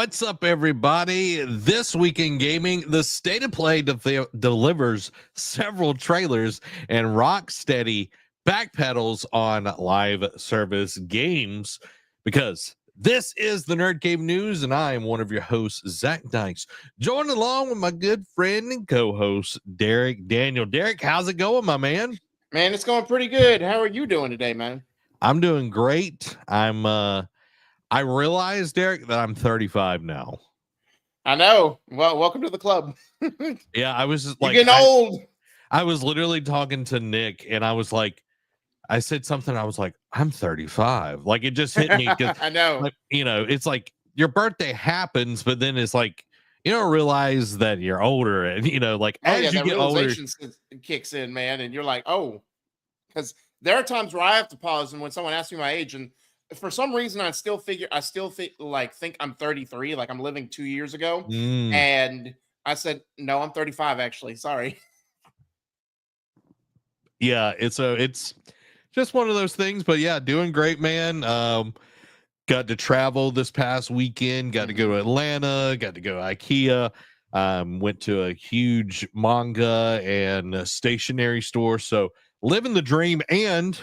What's up, everybody? This week in gaming, the State of Play delivers several trailers, and Rocksteady backpedals on live service games because this is the NerdCave News, and I am one of your hosts, Zach Dykes, joined along with my good friend and co-host, Derek Daniel. Derek, how's it going, my man? Man, it's going pretty good. How are you doing today, man? I'm doing great. I realized, Derek, that I'm 35 now. I know. Well, welcome to the club. Yeah, I was just You're like, getting old. I was literally talking to Nick, and I was like, I said something. I was like, I'm 35. Like, it just hit me. I know. Like, it's like your birthday happens, but then it's like you don't realize that you're older, and like as you get older, kicks in, man, and you're like, oh, because there are times where I have to pause, and when someone asks me my age, and for some reason I still think I'm 33, like I'm living 2 years ago, and I said no, I'm 35 actually. Sorry. Yeah, it's just one of those things, but yeah, doing great, man. Got to travel this past weekend, got to go to Atlanta, got to go to IKEA, went to a huge manga and stationery store, so living the dream, and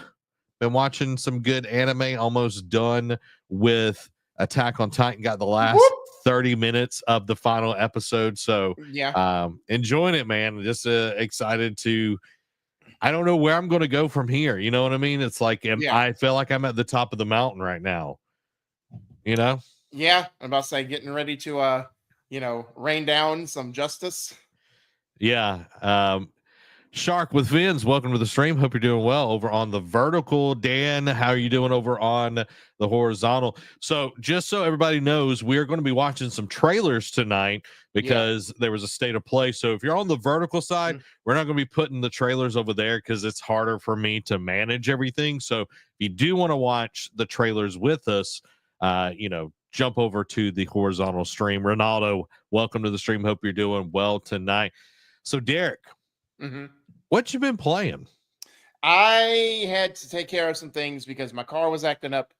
been watching some good anime. Almost done with Attack on Titan, got the last 30 minutes of the final episode, so yeah, enjoying it, man. Just excited to, I don't know where I'm going to go from here. You know what I mean? It's like, I feel like I'm at the top of the mountain right now. Yeah, I'm about to say getting ready to rain down some justice. Yeah. Shark with Fins, welcome to the stream. Hope you're doing well over on the vertical. Dan, how are you doing over on the horizontal? So just so everybody knows, we're going to be watching some trailers tonight because there was a State of Play. So if you're on the vertical side, we're not going to be putting the trailers over there because it's harder for me to manage everything. So if you do want to watch the trailers with us, jump over to the horizontal stream. Ronaldo, welcome to the stream. Hope you're doing well tonight. So Derek, what you been playing? I had to take care of some things because my car was acting up.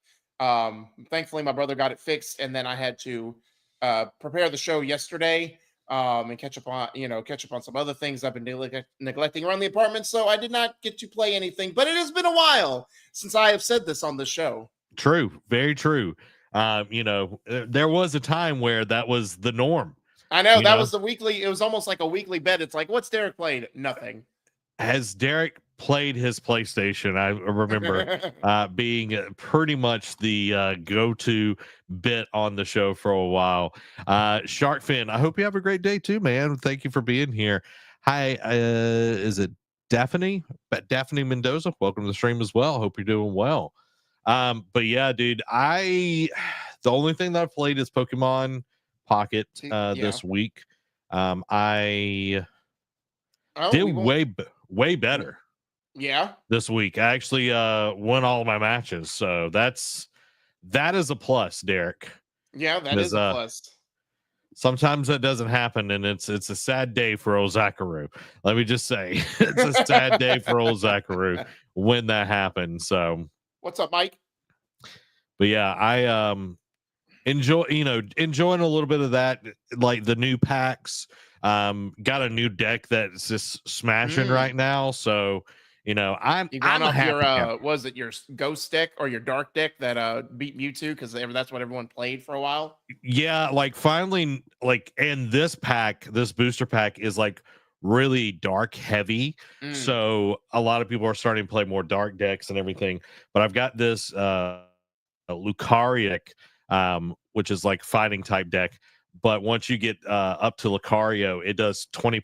Thankfully, my brother got it fixed, and then I had to prepare the show yesterday and catch up on some other things I've been neglecting around the apartment. So I did not get to play anything, but it has been a while since I have said this on the show. True, very true. There was a time where that was the norm. I know that was the weekly. It was almost like a weekly bet. It's like, what's Derek played? Nothing. Has Derek played his PlayStation? I remember being pretty much the go-to bit on the show for a while. Sharkfin, I hope you have a great day too, man. Thank you for being here. Hi, is it Daphne? Daphne Mendoza, welcome to the stream as well. Hope you're doing well. But yeah, dude, the only thing that I've played is Pokemon Pocket this week. I did way better. Yeah. This week. I actually won all my matches. So that is a plus, Derek. Yeah, that is a plus. Sometimes that doesn't happen, and it's a sad day for old Zachary. Let me just say, it's a sad day for old Zachary when that happens. So what's up, Mike? But yeah, I enjoying a little bit of that, like the new packs. Got a new deck that's just smashing right now. So I'm happy. Was it your ghost deck or your dark deck that beat Mewtwo because that's what everyone played for a while? Yeah, like finally, and this booster pack is like really dark heavy. So a lot of people are starting to play more dark decks and everything. But I've got this Lucario, which is like fighting type deck. But once you get up to Lucario, it does 20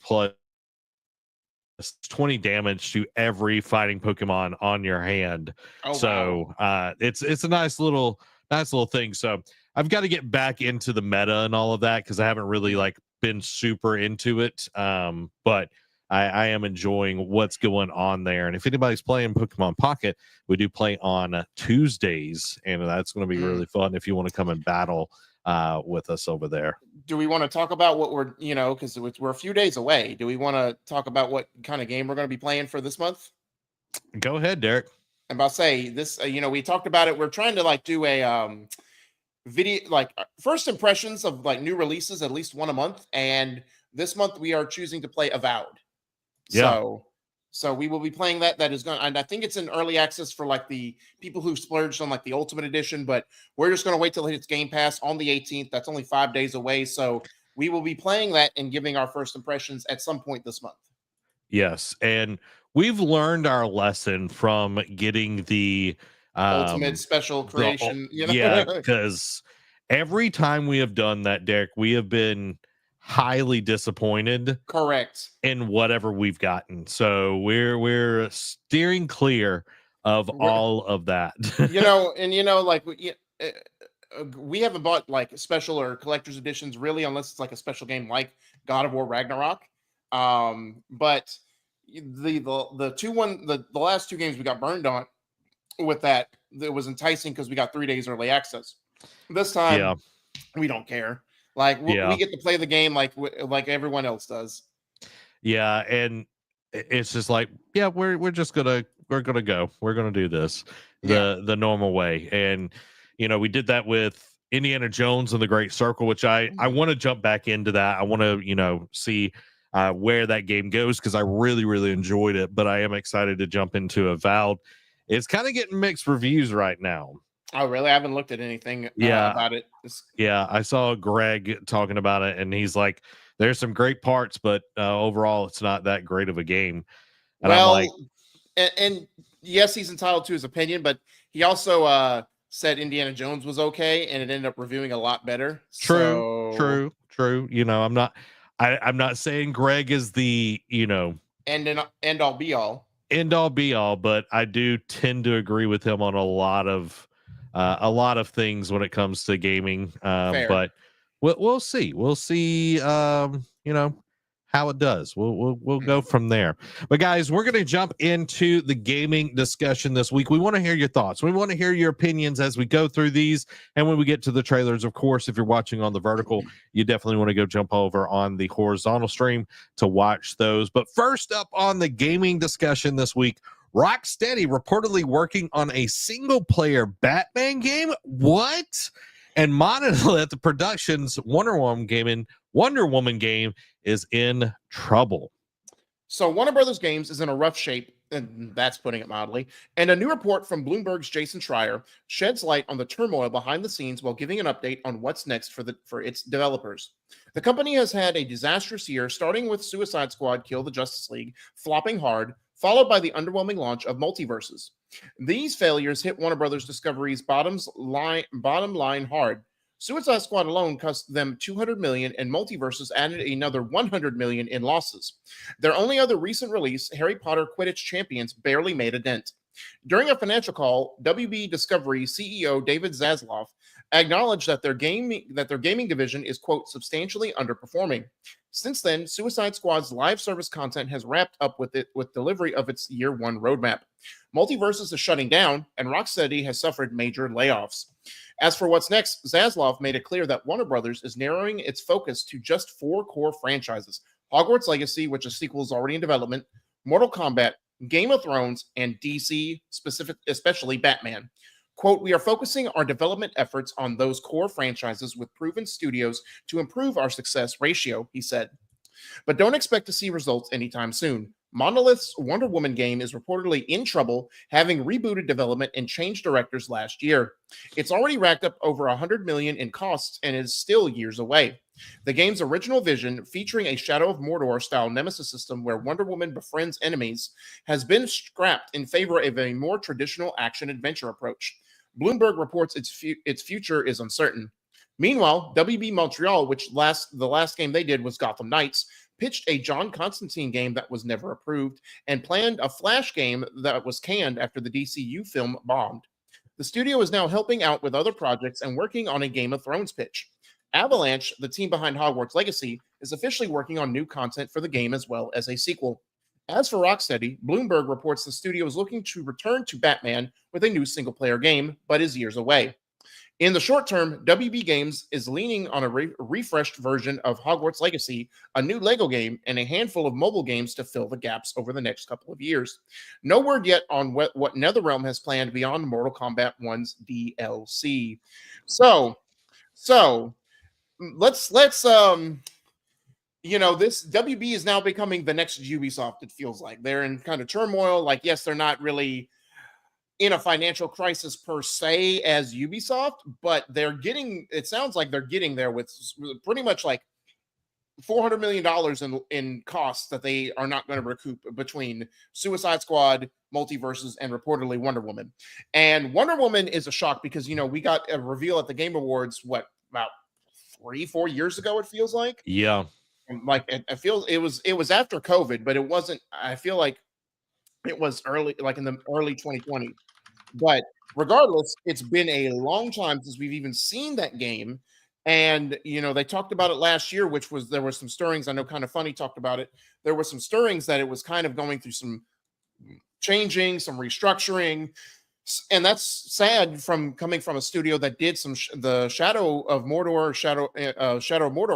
damage to every fighting Pokemon on your hand. Wow. It's a nice little thing. So I've got to get back into the meta and all of that because I haven't really been super into it. But I am enjoying what's going on there. And if anybody's playing Pokemon Pocket, we do play on Tuesdays, and that's going to be really fun if you want to come and battle with us over there. Do we want to talk about what we're, because we're a few days away. Do we want to talk about what kind of game we're going to be playing for this month? Go ahead, Derek. I'm about to say this, we talked about it. We're trying to do first impressions of like new releases, at least one a month. And this month we are choosing to play Avowed. Yeah. So we will be playing that. That is going, and I think it's in early access for like the people who splurged on like the Ultimate Edition. But we're just going to wait till it hits Game Pass on the 18th. That's only 5 days away. So we will be playing that and giving our first impressions at some point this month. Yes, and we've learned our lesson from getting the Ultimate special creation. yeah, because every time we have done that, Derek, we have been highly disappointed. Correct. In whatever we've gotten, so we're steering clear of all of that. Like we haven't bought like special or collector's editions really, unless it's like a special game like God of War Ragnarok. But the last two games we got burned on with that, it was enticing because we got 3 days early access. This time, we don't care. Like we get to play the game like everyone else does. Yeah, and it's just like, yeah, we're gonna go. We're gonna do this the normal way. And we did that with Indiana Jones and the Great Circle, which I want to jump back into that. I want to see where that game goes because I really, really enjoyed it. But I am excited to jump into Avowed. It's kind of getting mixed reviews right now. Oh, really? I haven't looked at anything about it. Yeah, I saw Greg talking about it, and he's like, there's some great parts, but overall, it's not that great of a game. And I'm like, and yes, he's entitled to his opinion, but he also said Indiana Jones was okay, and it ended up reviewing a lot better. True. I'm not saying Greg is the end all be all, but I do tend to agree with him on a lot of things when it comes to gaming. But we'll see. We'll see. How it does. We'll go from there. But guys, we're going to jump into the gaming discussion this week. We want to hear your thoughts. We want to hear your opinions as we go through these. And when we get to the trailers, of course, if you're watching on the vertical, you definitely want to go jump over on the horizontal stream to watch those. But first up on the gaming discussion this week, Rocksteady reportedly working on a single-player Batman game. What? And Monolith Productions Wonder Woman game is in trouble. So Warner Brothers Games is in a rough shape, and that's putting it mildly. And a new report from Bloomberg's Jason Schreier sheds light on the turmoil behind the scenes while giving an update on what's next for its developers. The company has had a disastrous year, starting with Suicide Squad: Kill the Justice League flopping hard, followed by the underwhelming launch of Multiverses. These failures hit Warner Brothers Discovery's bottom line hard. Suicide Squad alone cost them $200 million, and Multiverses added another $100 million in losses. Their only other recent release, Harry Potter Quidditch Champions, barely made a dent. During a financial call, WB Discovery CEO David Zaslav acknowledged that their gaming division is, quote, substantially underperforming. Since then, Suicide Squad's live service content has wrapped up with delivery of its year one roadmap. Multiverses is shutting down, and Rocksteady has suffered major layoffs. As for what's next, Zaslav made it clear that Warner Brothers is narrowing its focus to just 4 core franchises: Hogwarts Legacy, which a sequel is already in development, Mortal Kombat, Game of Thrones, and DC, especially Batman. Quote, we are focusing our development efforts on those core franchises with proven studios to improve our success ratio, he said. But don't expect to see results anytime soon. Monolith's Wonder Woman game is reportedly in trouble, having rebooted development and changed directors last year. It's already racked up over $100 million in costs and is still years away. The game's original vision, featuring a Shadow of Mordor-style nemesis system where Wonder Woman befriends enemies, has been scrapped in favor of a more traditional action-adventure approach. Bloomberg reports its future is uncertain. Meanwhile, WB Montreal, which the last game they did was Gotham Knights, pitched a John Constantine game that was never approved and planned a Flash game that was canned after the DCU film bombed. The studio is now helping out with other projects and working on a Game of Thrones pitch. Avalanche, the team behind Hogwarts Legacy, is officially working on new content for the game as well as a sequel. As for Rocksteady, Bloomberg reports the studio is looking to return to Batman with a new single-player game, but is years away. In the short term, WB Games is leaning on a refreshed version of Hogwarts Legacy, a new LEGO game, and a handful of mobile games to fill the gaps over the next couple of years. No word yet on what NetherRealm has planned beyond Mortal Kombat 1's DLC. So, So let's this WB is now becoming the next Ubisoft. It feels like they're in kind of turmoil. Like, yes, they're not really in a financial crisis per se as Ubisoft, but it sounds like they're getting there with pretty much like $400 million in costs that they are not going to recoup between Suicide Squad, Multiverses, and reportedly Wonder Woman. And Wonder Woman is a shock because, we got a reveal at the Game Awards, about 3-4 years ago, it feels like. Yeah. Like, it feels it was after COVID, but it wasn't. I feel like it was early, like in the early 2020. But regardless, it's been a long time since we've even seen that game. And they talked about it last year, there were some stirrings. I know Kind of Funny talked about it. There were some stirrings that it was kind of going through some changing, some restructuring, and that's sad coming from a studio that did the Shadow of Mordor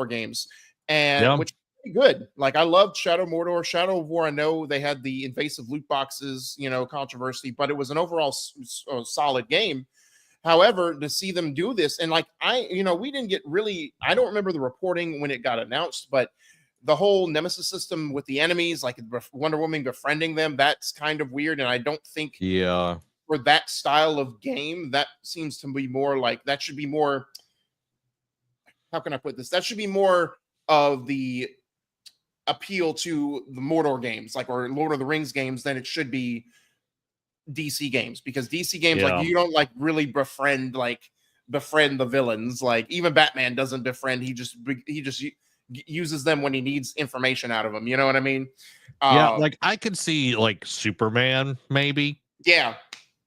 games, and which is pretty good. Like, I loved Shadow of Mordor, Shadow of War. I know they had the invasive loot boxes, controversy, but it was an overall solid game. However, to see them do this, and like we didn't get really, I don't remember the reporting when it got announced, but the whole Nemesis system with the enemies, like Wonder Woman befriending them, that's kind of weird. And I don't think for that style of game, that seems to be more like, that should be more, how can I put this? That should be more of the appeal to the Mordor games, like, or Lord of the Rings games, than it should be DC games, because DC games, like, you don't like really befriend the villains. Like, even Batman doesn't befriend. He just uses them when he needs information out of them. You know what I mean? Like, I could see like Superman, maybe. Yeah.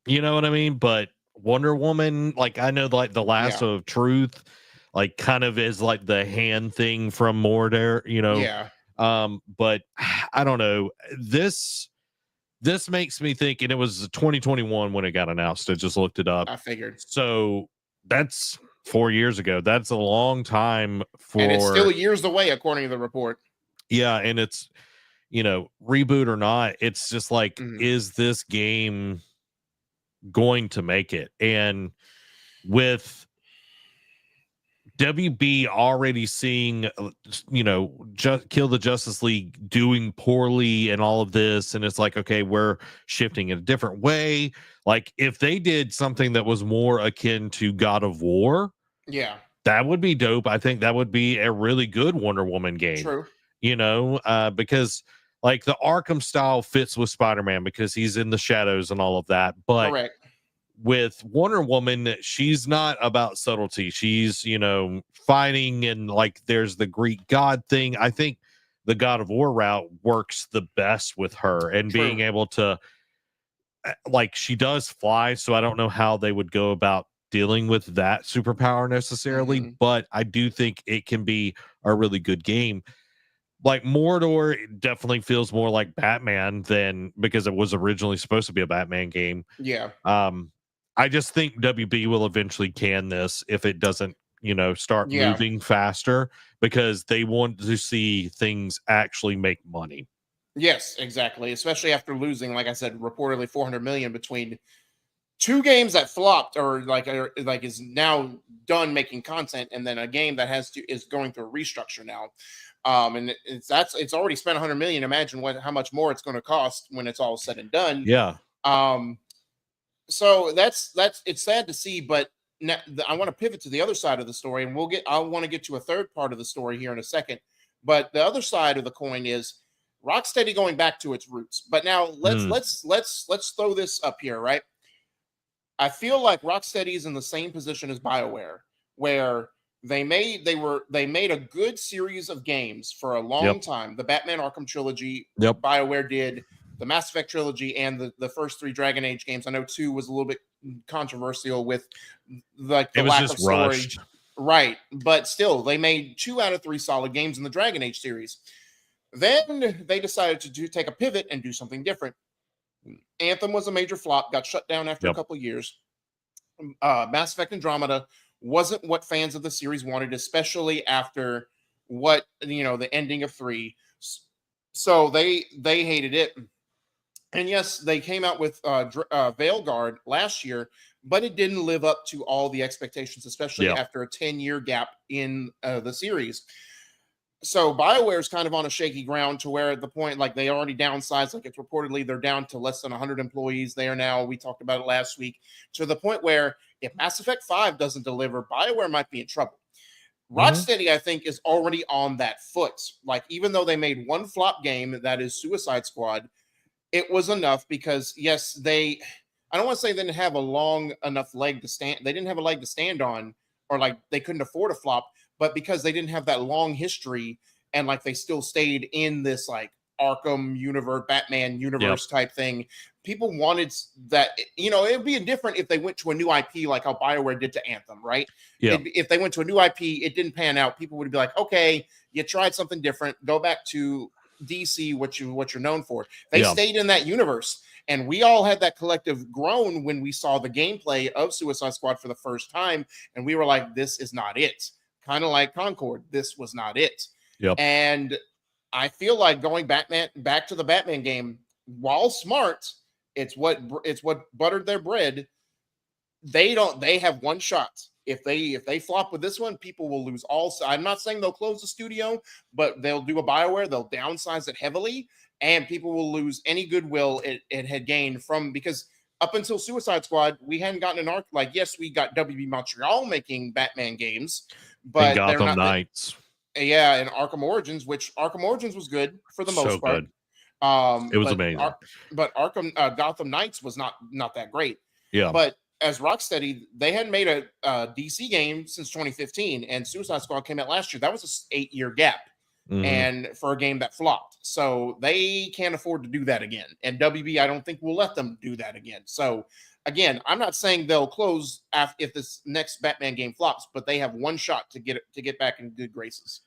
You know what I mean? But Wonder Woman, like, I know like the lasso of truth, like, kind of is like the hand thing from Mordor, Yeah. But I don't know. This makes me think, and it was 2021 when it got announced. I just looked it up. I figured. So that's 4 years ago. That's a long time and it's still years away, according to the report. Yeah, and it's, reboot or not, it's just like, is this game going to make it? And with WB already seeing, Kill the Justice League doing poorly and all of this, and it's like, okay, we're shifting in a different way. Like, if they did something that was more akin to God of War, that would be dope. I think that would be a really good Wonder Woman game. True. Because like the Arkham style fits with Spider-Man because he's in the shadows and all of that. But correct. With Wonder Woman, she's not about subtlety. She's, fighting, and like there's the Greek god thing. I think the God of War route works the best with her, and True. being able to, like, she does fly, so I don't know how they would go about dealing with that superpower necessarily, but I do think it can be a really good game. Like, Mordor definitely feels more like Batman than, because it was originally supposed to be a Batman game. Yeah. I just think WB will eventually can this if it doesn't, start moving faster, because they want to see things actually make money. Yes, exactly. Especially after losing, like I said, reportedly 400 million between two games that flopped, or is now done making content, and then a game that is going through a restructure now. And it's already spent 100 million. Imagine how much more it's going to cost when it's all said and done. Yeah. So that's it's sad to see, but now, I want to pivot to the other side of the story, and I want to get to a third part of the story here in a second. But the other side of the coin is Rocksteady going back to its roots. But now let's throw this up here, right? I feel like Rocksteady is in the same position as BioWare, where they made a good series of games for a long time. The Batman Arkham trilogy, BioWare did. The Mass Effect trilogy, and the first 3 Dragon Age games. I know 2 was a little bit controversial with like the lack of story. Rushed. Right. But still, they made 2 out of 3 solid games in the Dragon Age series. Then they decided to take a pivot and do something different. Anthem was a major flop, got shut down after a couple of years. Mass Effect Andromeda wasn't what fans of the series wanted, especially after the ending of 3. So they hated it. And yes, they came out with Veilguard last year, but it didn't live up to all the expectations, especially Yeah. after a 10-year gap in the series. So BioWare is kind of on a shaky ground to where at the point, like they already downsized, like it's reportedly they're down to less than 100 employees there now. We talked about it last week, to the point where if Mass Effect 5 doesn't deliver, BioWare might be in trouble. Rocksteady, I think, is already on that foot. Like, even though they made one flop game that is Suicide Squad, it was enough because, yes, I don't want to say they didn't have a long enough leg to stand. They didn't have a leg to stand on, or like they couldn't afford a flop, but because they didn't have that long history and like they still stayed in this like Arkham universe, Batman universe type thing, people wanted that. It'd be different if they went to a new IP like how BioWare did to Anthem, right? Yeah. If they went to a new IP, it didn't pan out. People would be like, okay, you tried something different. Go back to DC, what you're known for. They stayed in that universe, and we all had that collective groan when we saw the gameplay of Suicide Squad for the first time, and we were like, "This is not it." Kind of like Concord, this was not it. Yep. And I feel like going back to the Batman game, while smart, it's what buttered their bread. They have one shot. If they flop with this one, people will lose all. I'm not saying they'll close the studio, but they'll do a BioWare. They'll downsize it heavily, and people will lose any goodwill it had gained from, because up until Suicide Squad, we hadn't gotten an arc. Like, yes, we got WB Montreal making Batman games, but and they're Gotham not. Knights. Yeah, and Arkham Origins, which Arkham Origins was good for the most part. It was amazing. But Arkham Gotham Knights was not that great. Yeah. But as Rocksteady, they hadn't made a DC game since 2015, and Suicide Squad came out last year. That was an 8-year gap, and for a game that flopped. So they can't afford to do that again. And WB, I don't think will let them do that again. So again, I'm not saying they'll close if this next Batman game flops, but they have one shot to get back in good graces.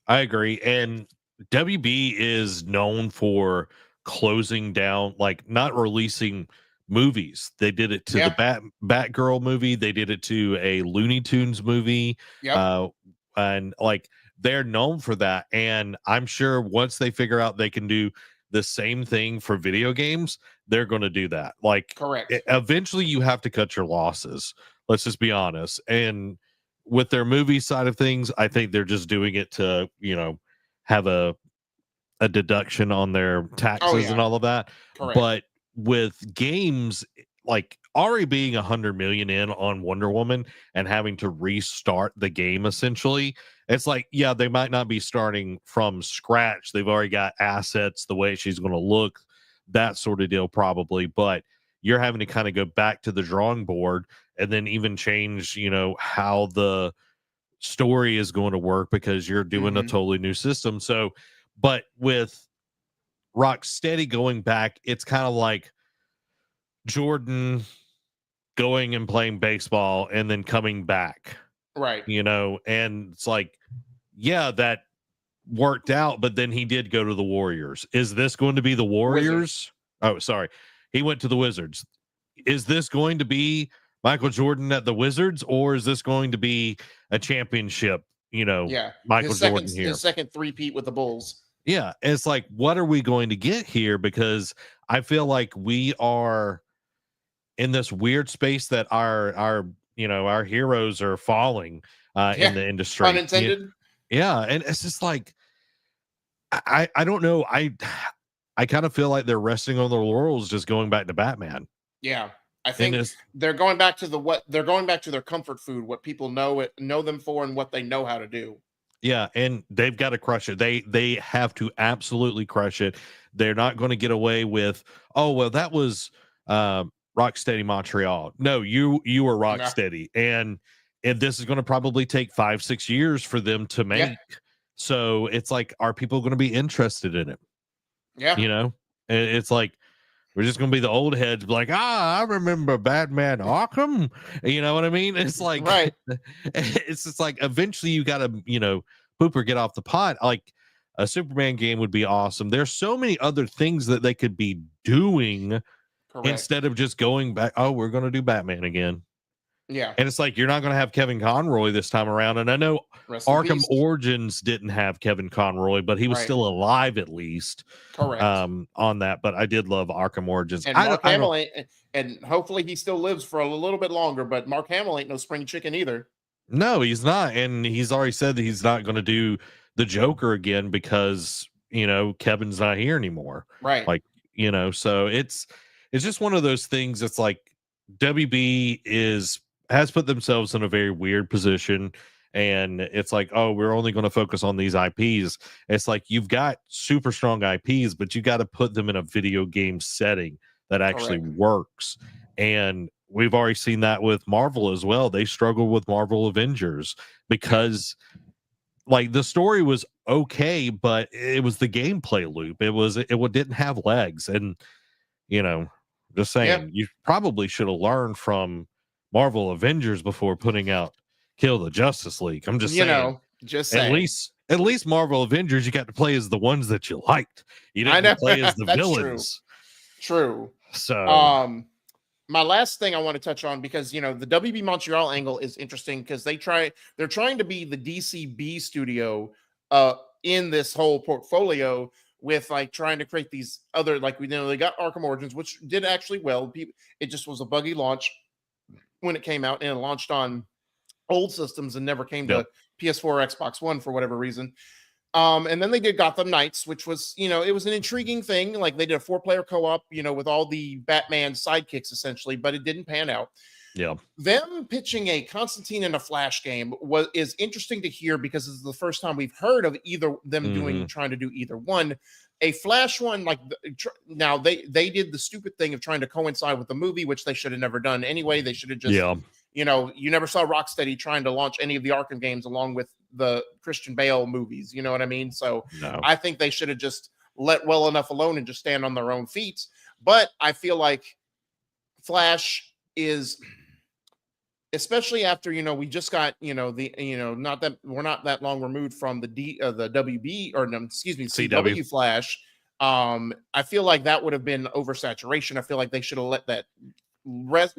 I agree. And WB is known for closing down, like not releasing movies. They did it to the Batgirl movie. They did it to a Looney Tunes movie. And like they're known for that. And I'm sure once they figure out they can do the same thing for video games, they're going to do that. Like, correct. Eventually you have to cut your losses. Let's just be honest. And with their movie side of things, I think they're just doing it to, have a deduction on their taxes and all of that. Correct. But with games, like already being 100 million in on Wonder Woman and having to restart the game, essentially, it's like, yeah, they might not be starting from scratch. They've already got assets, the way she's going to look, that sort of deal, probably. But you're having to kind of go back to the drawing board and then even change, how the story is going to work, because you're doing a totally new system. So, but with Rocksteady going back, it's kind of like Jordan going and playing baseball and then coming back, right? And it's like, yeah, that worked out, but then he did go to the Warriors. Is this going to be the Warriors? Wizards. Oh, sorry, he went to the Wizards. Is this going to be Michael Jordan at the Wizards, or is this going to be a championship? Michael Jordan here, his second three-peat with the Bulls. Yeah, it's like, what are we going to get here? Because I feel like we are in this weird space that our heroes are falling in the industry. Unintended. Yeah, and it's just like I don't know. I kind of feel like they're resting on their laurels, just going back to Batman. Yeah, I think they're going back to their comfort food, what people know them for, and what they know how to do. Yeah, and they've got to crush it. They have to absolutely crush it. They're not going to get away with, oh, well, that was Rocksteady Montreal. No, you were Rocksteady. And this is going to probably take 5-6 years for them to make. Yeah. So it's like, are people going to be interested in it? Yeah. It's like, we're just going to be the old heads like, I remember Batman Arkham. You know what I mean? It's like, right. It's just like, eventually you got to, poop or get off the pot. Like a Superman game would be awesome. There's so many other things that they could be doing. Correct. Instead of just going back. Oh, we're going to do Batman again. Yeah. And it's like, you're not going to have Kevin Conroy this time around. And I know Rest in Arkham peace. Origins didn't have Kevin Conroy, but he was Right. still alive at least. Correct. On that. But I did love Arkham Origins. And Mark Hamill ain't, and hopefully he still lives for a little bit longer, but Mark Hamill ain't no spring chicken either. No, he's not. And he's already said that he's not going to do the Joker again because, Kevin's not here anymore. Right. Like, so it's just one of those things. It's like WB has put themselves in a very weird position. And it's like, oh, we're only going to focus on these IPs. It's like, you've got super strong IPs, but you got to put them in a video game setting that actually works. And we've already seen that with Marvel as well. They struggle with Marvel Avengers because like the story was okay, but it was the gameplay loop. It didn't have legs. And, just saying, you probably should have learned from Marvel Avengers before putting out Kill the Justice League. I'm just saying. Just saying. At least Marvel Avengers, you got to play as the ones that you liked. You didn't play as the villains. True. So, my last thing I want to touch on, because the WB Montreal angle is interesting because they're trying to be the DCB studio in this whole portfolio with like trying to create these other, like they got Arkham Origins, which did actually well. It just was a buggy launch when it came out, and it launched on old systems and never came to PS4 or Xbox One for whatever reason. And then they did Gotham Knights, which was, it was an intriguing thing. Like they did a 4-player co-op, with all the Batman sidekicks essentially, but it didn't pan out. Yeah. Them pitching a Constantine and a Flash game is interesting to hear because this is the first time we've heard of either them trying to do either one. A Flash one, like now they did the stupid thing of trying to coincide with the movie, which they should have never done anyway. They should have just, you never saw Rocksteady trying to launch any of the Arkham games along with the Christian Bale movies. You know what I mean? So I think they should have just let well enough alone and just stand on their own feet. But I feel like Flash is, especially after, we just got, not that we're not that long removed from the WB or no, excuse me, CW Flash. I feel like that would have been oversaturation. I feel like they should have let that rest,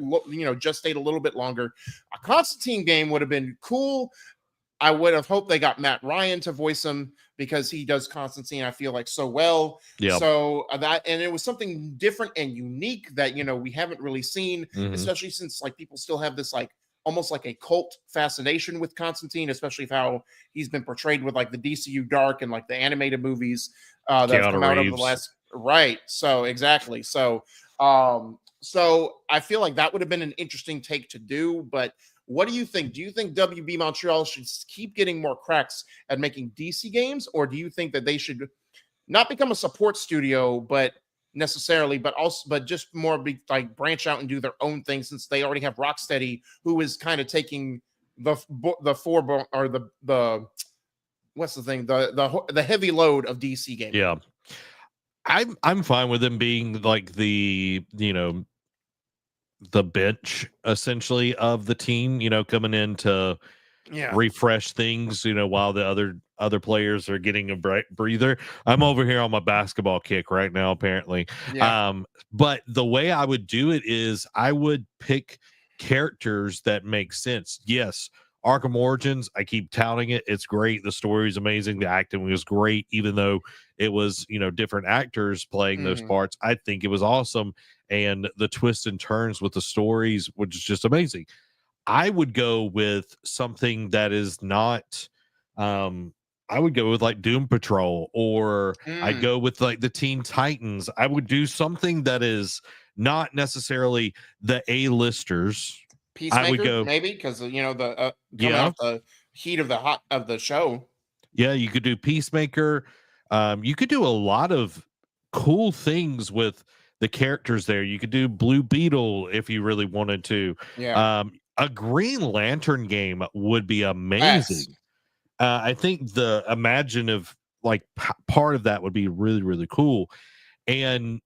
just stayed a little bit longer. A Constantine game would have been cool. I would have hoped they got Matt Ryan to voice him because he does Constantine, I feel like, so well. Yeah. So and it was something different and unique that, we haven't really seen, especially since like people still have this like almost like a cult fascination with Constantine, especially of how he's been portrayed with like the DCU Dark and like the animated movies that have come out over the last. Right. So exactly. So, so I feel like that would have been an interesting take to do, but what do you think? Do you think WB Montreal should keep getting more cracks at making DC games, or do you think that they should not become a support studio, but just more be like branch out and do their own thing, since they already have Rocksteady, who is kind of taking the heavy load of DC games. Yeah, I'm fine with them being like the the bench essentially of the team, coming in to refresh things, while the other players are getting a breather. I'm over here on my basketball kick right now, apparently. But the way I would do it is I would pick characters that make sense. Yes, Arkham Origins, I keep touting it. It's great. The story is amazing. The acting was great, even though it was, different actors playing those parts. I think it was awesome. And the twists and turns with the stories, which is just amazing. I would go with something that is not, I would go with like Doom Patrol, or I'd go with like the Teen Titans. I would do something that is not necessarily the A-listers. Peacemaker, I would go maybe because coming off the heat of the show. Yeah, you could do Peacemaker. You could do a lot of cool things with the characters there. You could do Blue Beetle if you really wanted to. Yeah. A Green Lantern game would be amazing. I think the imaginative part of that would be really, really cool. And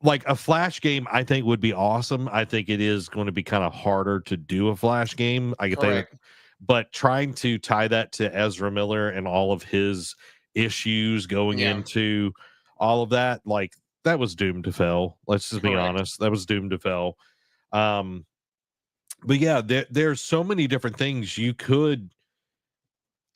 like a Flash game, I think would be awesome. I think it is going to be kind of harder to do a Flash game. I get that, but trying to tie that to Ezra Miller and all of his issues going into all of that, like that was doomed to fail. Let's just be honest. That was doomed to fail. But yeah, there's so many different things you could.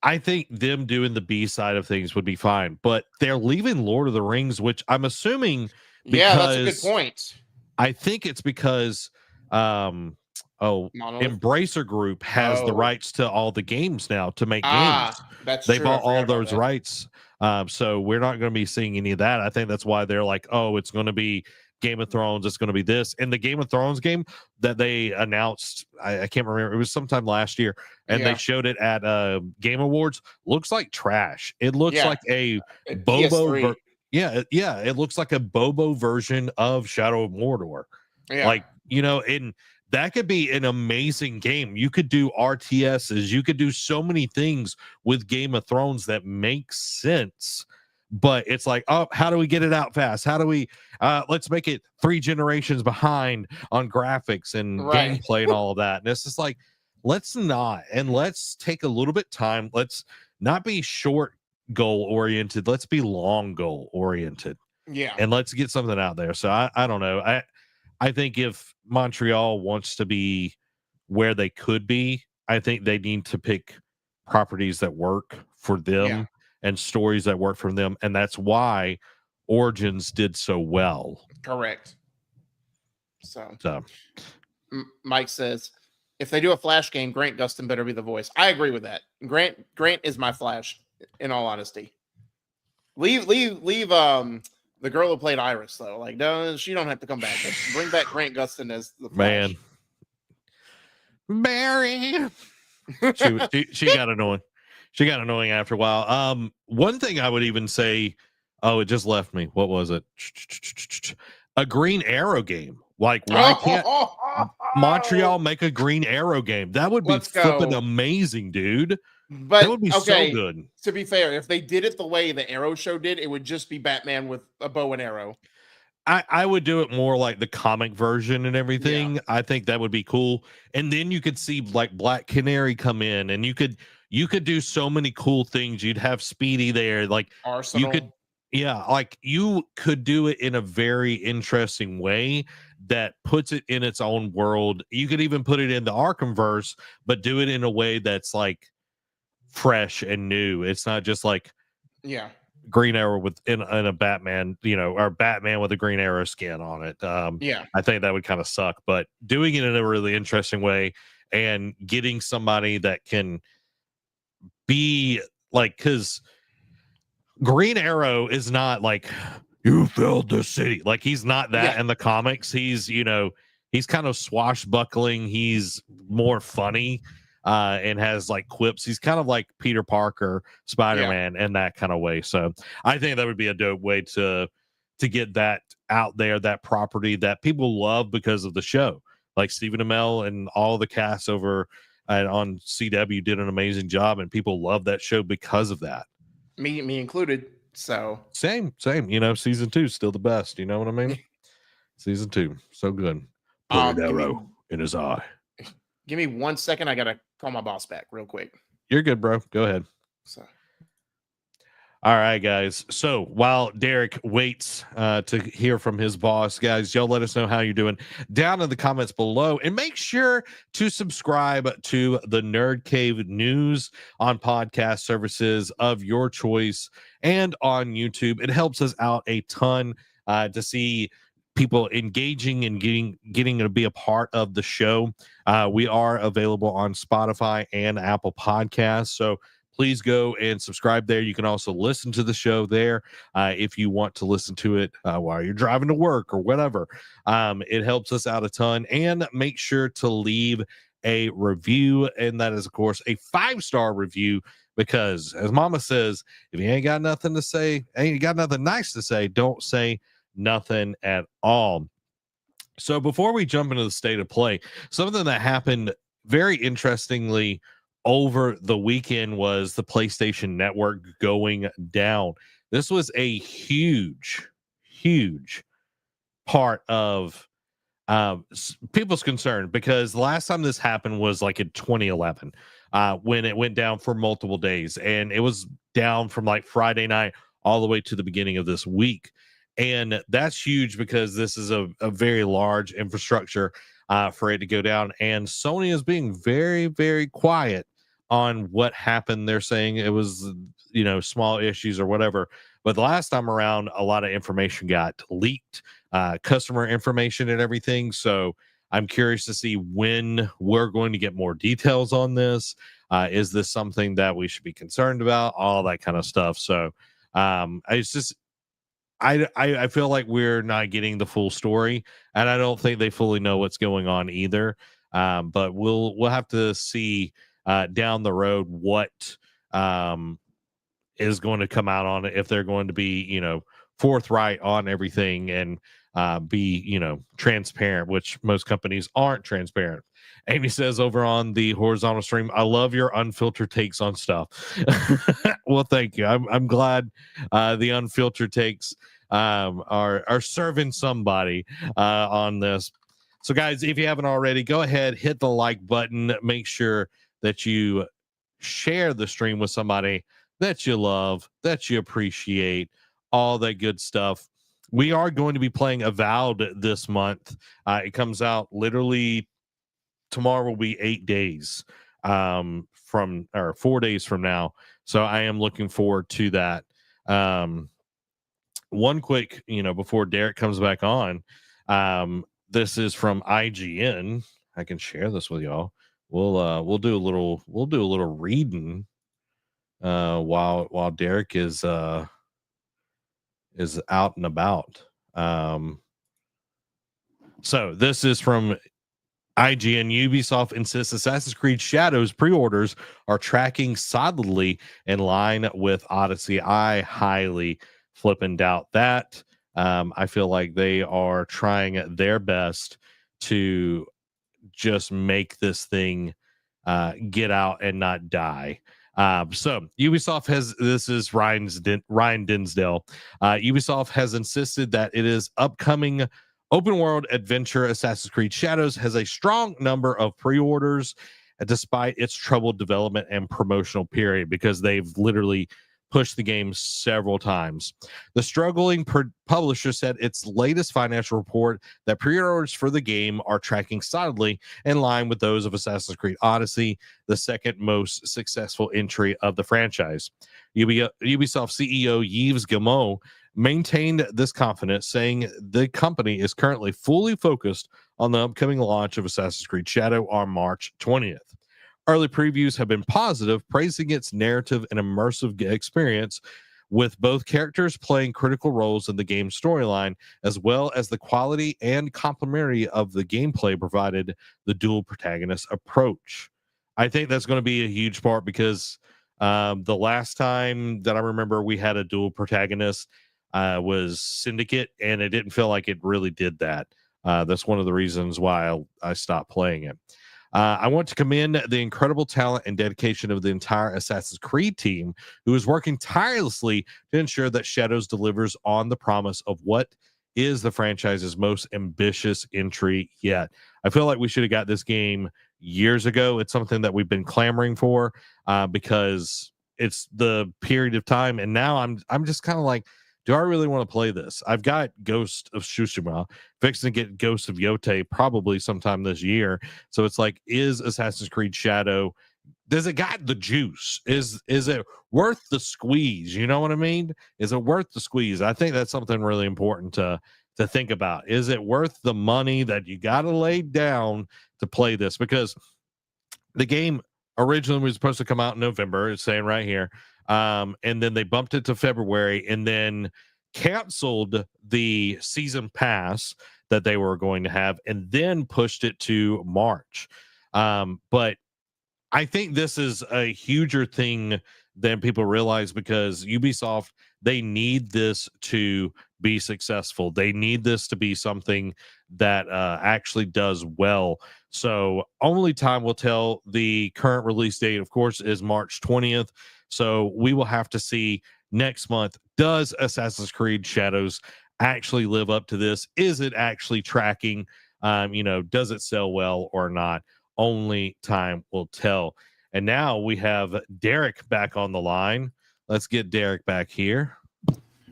I think them doing the B side of things would be fine, but they're leaving Lord of the Rings, which I'm assuming Yeah, that's a good because point. I think it's because Monolith. Embracer Group has the Oh, rights to all the games now to make games. that's They true. I bought all forgot about those that. rights. So we're not going to be seeing any of that. I think that's why they're like, oh, it's going to be Game of Thrones, it's going to be this. And the Game of Thrones game that they announced, I can't remember, it was sometime last year, and they Yeah, showed it at Game Awards. Looks like trash. It looks yeah. like a PS3. yeah, it looks like a Bobo version of Shadow of Mordor. Yeah, Like, and that could be an amazing game. You could do RTSs, you could do so many things with Game of Thrones that makes sense. But it's like, oh, how do we get it out fast? How do we let's make it 3 generations behind on graphics and right. gameplay and all of that. And it's just like, let's not, and let's take a little bit time. Let's not be short goal oriented. Let's be long goal oriented, Yeah, and let's get something out there. So I don't know. I think if Montreal wants to be where they could be, I think they need to pick properties that work for yeah, them and stories that work for them. And that's why Origins did so well. correct. So So Mike says, if they do a Flash game, Grant Gustin better be the voice. I agree with that. Grant is my Flash. In all honesty, leave the girl who played Iris though. Like, no, she don't have to come back. Bring back Grant Gustin as the Flash. Man, Mary, she got annoying. She got annoying after a while. One thing I would even say, oh, it just left me. What was it? A Green Arrow game. Like, why can't Montreal make a Green Arrow game? That would be Let's flipping go. amazing, dude. But That would be okay, so good. to be fair, if they did it the way the Arrow show did, it would just be Batman with a bow and arrow. I would do it more like the comic version and everything. Yeah. I think that would be cool. And then you could see like Black Canary come in, and you could do so many cool things. You'd have Speedy there. Like Arsenal. like you could do it in a very interesting way that puts it in its own world. You could even put it in the Arkhamverse, but do it in a way that's like fresh and new. It's not just like Yeah. Green Arrow with in a Batman, or Batman with a Green Arrow skin on it. Yeah. I think that would kind of suck, but doing it in a really interesting way and getting somebody that can be like, because Green Arrow is not like, you filled the city. Like, he's not that in the comics. He's kind of swashbuckling. He's more funny. And has like quips. He's kind of like Peter Parker, Spider-Man, in that kind of way. So I think that would be a dope way to get that out there, that property that people love because of the show. Like Stephen Amell and all the cast over on CW did an amazing job, and people love that show because of that. Me included. So same. Season 2 is still the best. You know what I mean? Season 2, so good. Put an arrow in his eye. Give me 1 second. I gotta call my boss back real quick. You're good, bro. Go ahead. So, all right, guys. So while Derek waits to hear from his boss, guys, y'all let us know how you're doing down in the comments below, and make sure to subscribe to the NerdCave News on podcast services of your choice and on YouTube. It helps us out a ton to see people engaging and getting to be a part of the show. We are available on Spotify and Apple Podcasts, so please go and subscribe there. You can also listen to the show there if you want to listen to it while you're driving to work or whatever. It helps us out a ton. And make sure to leave a review, and that is, of course, a 5-star review, because as Mama says, if you ain't got nothing to say, ain't got nothing nice to say, don't say nothing at all. So before we jump into the state of play, something that happened very interestingly over the weekend was the PlayStation Network going down. This was a huge part of people's concern, because the last time this happened was like in 2011 when it went down for multiple days, and it was down from like Friday night all the way to the beginning of this week. And that's huge because this is a very large infrastructure for it to go down. And Sony is being very, very quiet on what happened. They're saying it was, small issues or whatever. But the last time around, a lot of information got leaked, customer information and everything. So I'm curious to see when we're going to get more details on this. Is this something that we should be concerned about? All that kind of stuff. So it's just, I feel like we're not getting the full story, and I don't think they fully know what's going on either. But we'll have to see down the road what is going to come out on it, if they're going to be, forthright on everything and be, transparent, which most companies aren't transparent. Amy says over on the horizontal stream, I love your unfiltered takes on stuff. Well, thank you. I'm glad the unfiltered takes are serving somebody on this. So guys, if you haven't already, go ahead, hit the like button. Make sure that you share the stream with somebody that you love, that you appreciate, all that good stuff. We are going to be playing Avowed this month. It comes out literally tomorrow, will be 8 days from, or 4 days from now. So I am looking forward to that. One quick, before Derek comes back on, this is from IGN. I can share this with y'all. We'll do a little reading while Derek is out and about. So this is from IGN. Ubisoft insists Assassin's Creed Shadows pre-orders are tracking solidly in line with Odyssey. I highly flipping doubt that. I feel like they are trying their best to just make this thing get out and not die. So Ubisoft this is Ryan Dinsdale. Ubisoft has insisted that it is upcoming open world adventure Assassin's Creed Shadows has a strong number of pre-orders despite its troubled development and promotional period, because they've literally pushed the game several times. The struggling publisher said its latest financial report that pre-orders for the game are tracking solidly in line with those of Assassin's Creed Odyssey, the second most successful entry of the franchise. Ubisoft CEO Yves Guillemot maintained this confidence, saying the company is currently fully focused on the upcoming launch of Assassin's Creed Shadow on March 20th. Early previews have been positive, praising its narrative and immersive experience, with both characters playing critical roles in the game's storyline, as well as the quality and complementarity of the gameplay provided the dual protagonist approach. I think that's going to be a huge part, because the last time that I remember we had a dual protagonist was Syndicate, and it didn't feel like it really did that. That's one of the reasons why I stopped playing it. I want to commend the incredible talent and dedication of the entire Assassin's Creed team, who is working tirelessly to ensure that Shadows delivers on the promise of what is the franchise's most ambitious entry yet. I feel like we should have got this game years ago. It's something that we've been clamoring for because it's the period of time, and now I'm just kind of like, do I really want to play this? I've got Ghost of Tsushima, fixing to get Ghost of Yote probably sometime this year. So it's like, is Assassin's Creed Shadow, does it got the juice? Is it worth the squeeze? You know what I mean? Is it worth the squeeze? I think that's something really important to think about. Is it worth the money that you got to lay down to play this? Because the game originally was supposed to come out in November. It's saying right here. And then they bumped it to February, and then canceled the season pass that they were going to have, and then pushed it to March. But I think this is a huger thing than people realize, because Ubisoft, they need this to be successful. They need this to be something that actually does well. So only time will tell. The current release date, of course, is March 20th. So we will have to see next month. Does Assassin's Creed Shadows actually live up to this? Is it actually tracking? Does it sell well or not? Only time will tell. And now we have Derek back on the line. Let's get Derek back here.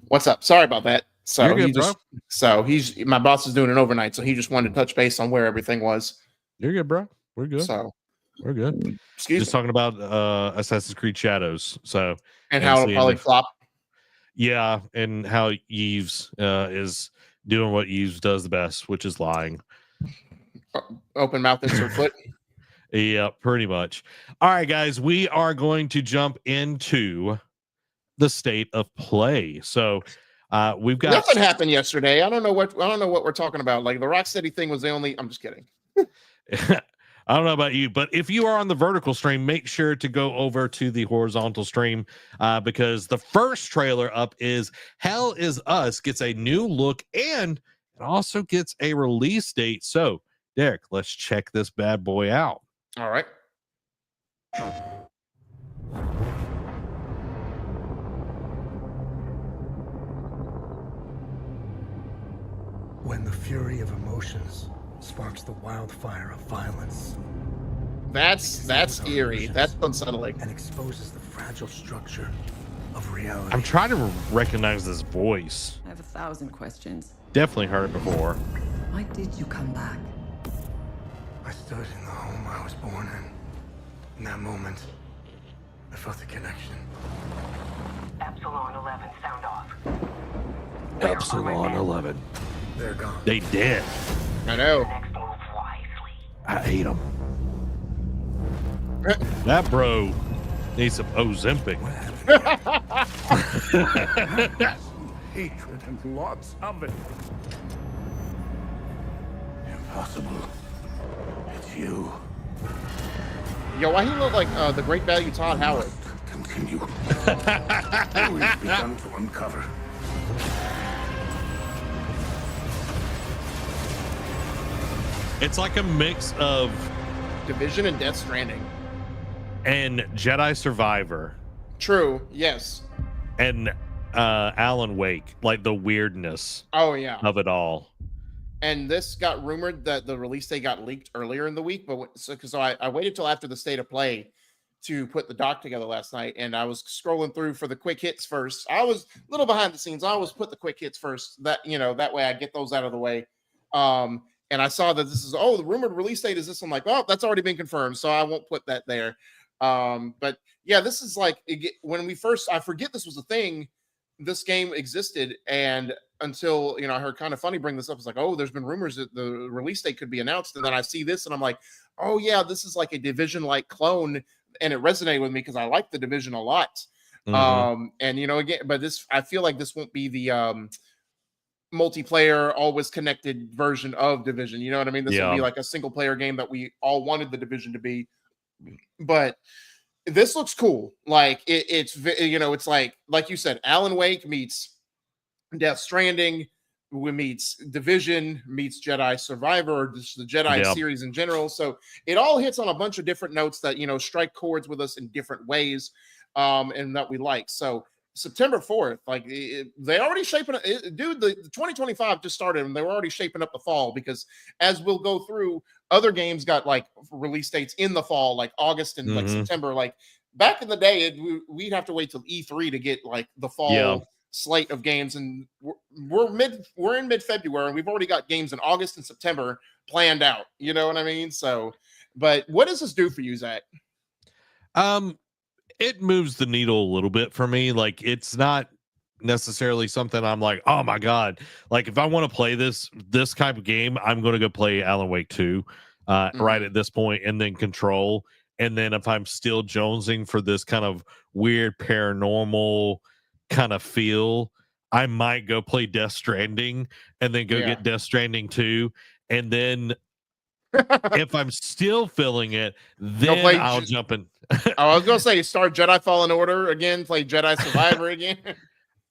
What's up? Sorry about that. So You're good, he just, bro. so he's my boss is doing an overnight, so he just wanted to touch base on where everything was. You're good, bro. We're good. So We're good. excuse Just me. talking about Assassin's Creed Shadows. So And how it'll seeing probably if, flop. yeah, and how Yves is doing what Yves does the best, which is lying. Open mouth insert foot. Yeah, pretty much. All right, guys, we are going to jump into the state of play. So we've got Nothing happened yesterday. I don't know what we're talking about. Like the Rocksteady thing was the only. I'm just kidding. I don't know about you, but if you are on the vertical stream, make sure to go over to the horizontal stream because the first trailer up is Hell Is Us gets a new look and it also gets a release date. So, Derek, let's check this bad boy out. All right. When the fury of emotions sparks the wildfire of violence That's eerie. That's unsettling. and exposes the fragile structure of reality. I'm trying to recognize this voice. I have 1,000 questions. Definitely heard it before. Why did you come back? I stood in the home I was born in. In that moment, I felt a connection. Epsilon 11, sound off. Epsilon 11. They're gone. They did. I know. Next move wisely. I hate them. That bro needs some Ozempic. Hatred and lots of it. Impossible. It's you. Yo, why he look like the Great Value Todd Howard? Continue. We've begun to uncover. It's like a mix of Division and Death Stranding. and Jedi Survivor True. Yes. and Alan Wake, like the weirdness Oh yeah. of it all. And this got rumored that the release date got leaked earlier in the week, but so I waited till after the state of play to put the doc together last night, and I was scrolling through for the quick hits first. I was a little behind the scenes. I always put the quick hits first. That that way I get those out of the way. And I saw that this is the rumored release date is this. I'm like, well, that's already been confirmed, so I won't put that there. But yeah, this is like when we first. I forget this was a thing. This game existed, and until I heard Kind of Funny bring this up, it's like, oh, there's been rumors that the release date could be announced, and then I see this, and I'm like, oh yeah, this is like a Division-like clone, and it resonated with me because I like the Division a lot. Mhm. And again, but this, I feel like this won't be the multiplayer, always connected version of Division. You know what I mean? This will be like a single player game that we all wanted the Division to be, but. This looks cool. Like it's like you said, Alan Wake meets Death Stranding, meets Division, meets Jedi Survivor, or just the Jedi series in general. So it all hits on a bunch of different notes that strike chords with us in different ways, and that we like. So September 4th, like they already shaping it, dude. The 2025 just started, and they were already shaping up the fall because as we'll go through. Other games got like release dates in the fall, like August and like September. Like back in the day, we'd have to wait till E3 to get like the fall slate of games, and we're in mid-February, and we've already got games in August and September planned out. You know what I mean? So, but what does this do for you, Zach? It moves the needle a little bit for me. Like it's not necessarily something I'm like, oh my god, like if I want to play this type of game, I'm going to go play Alan Wake 2 right at this point, and then Control, and then if I'm still jonesing for this kind of weird paranormal kind of feel, I might go play Death Stranding and then go get Death Stranding 2, and then if I'm still feeling it, then I'll jump in. I was gonna say start Jedi Fallen Order again, play Jedi Survivor again.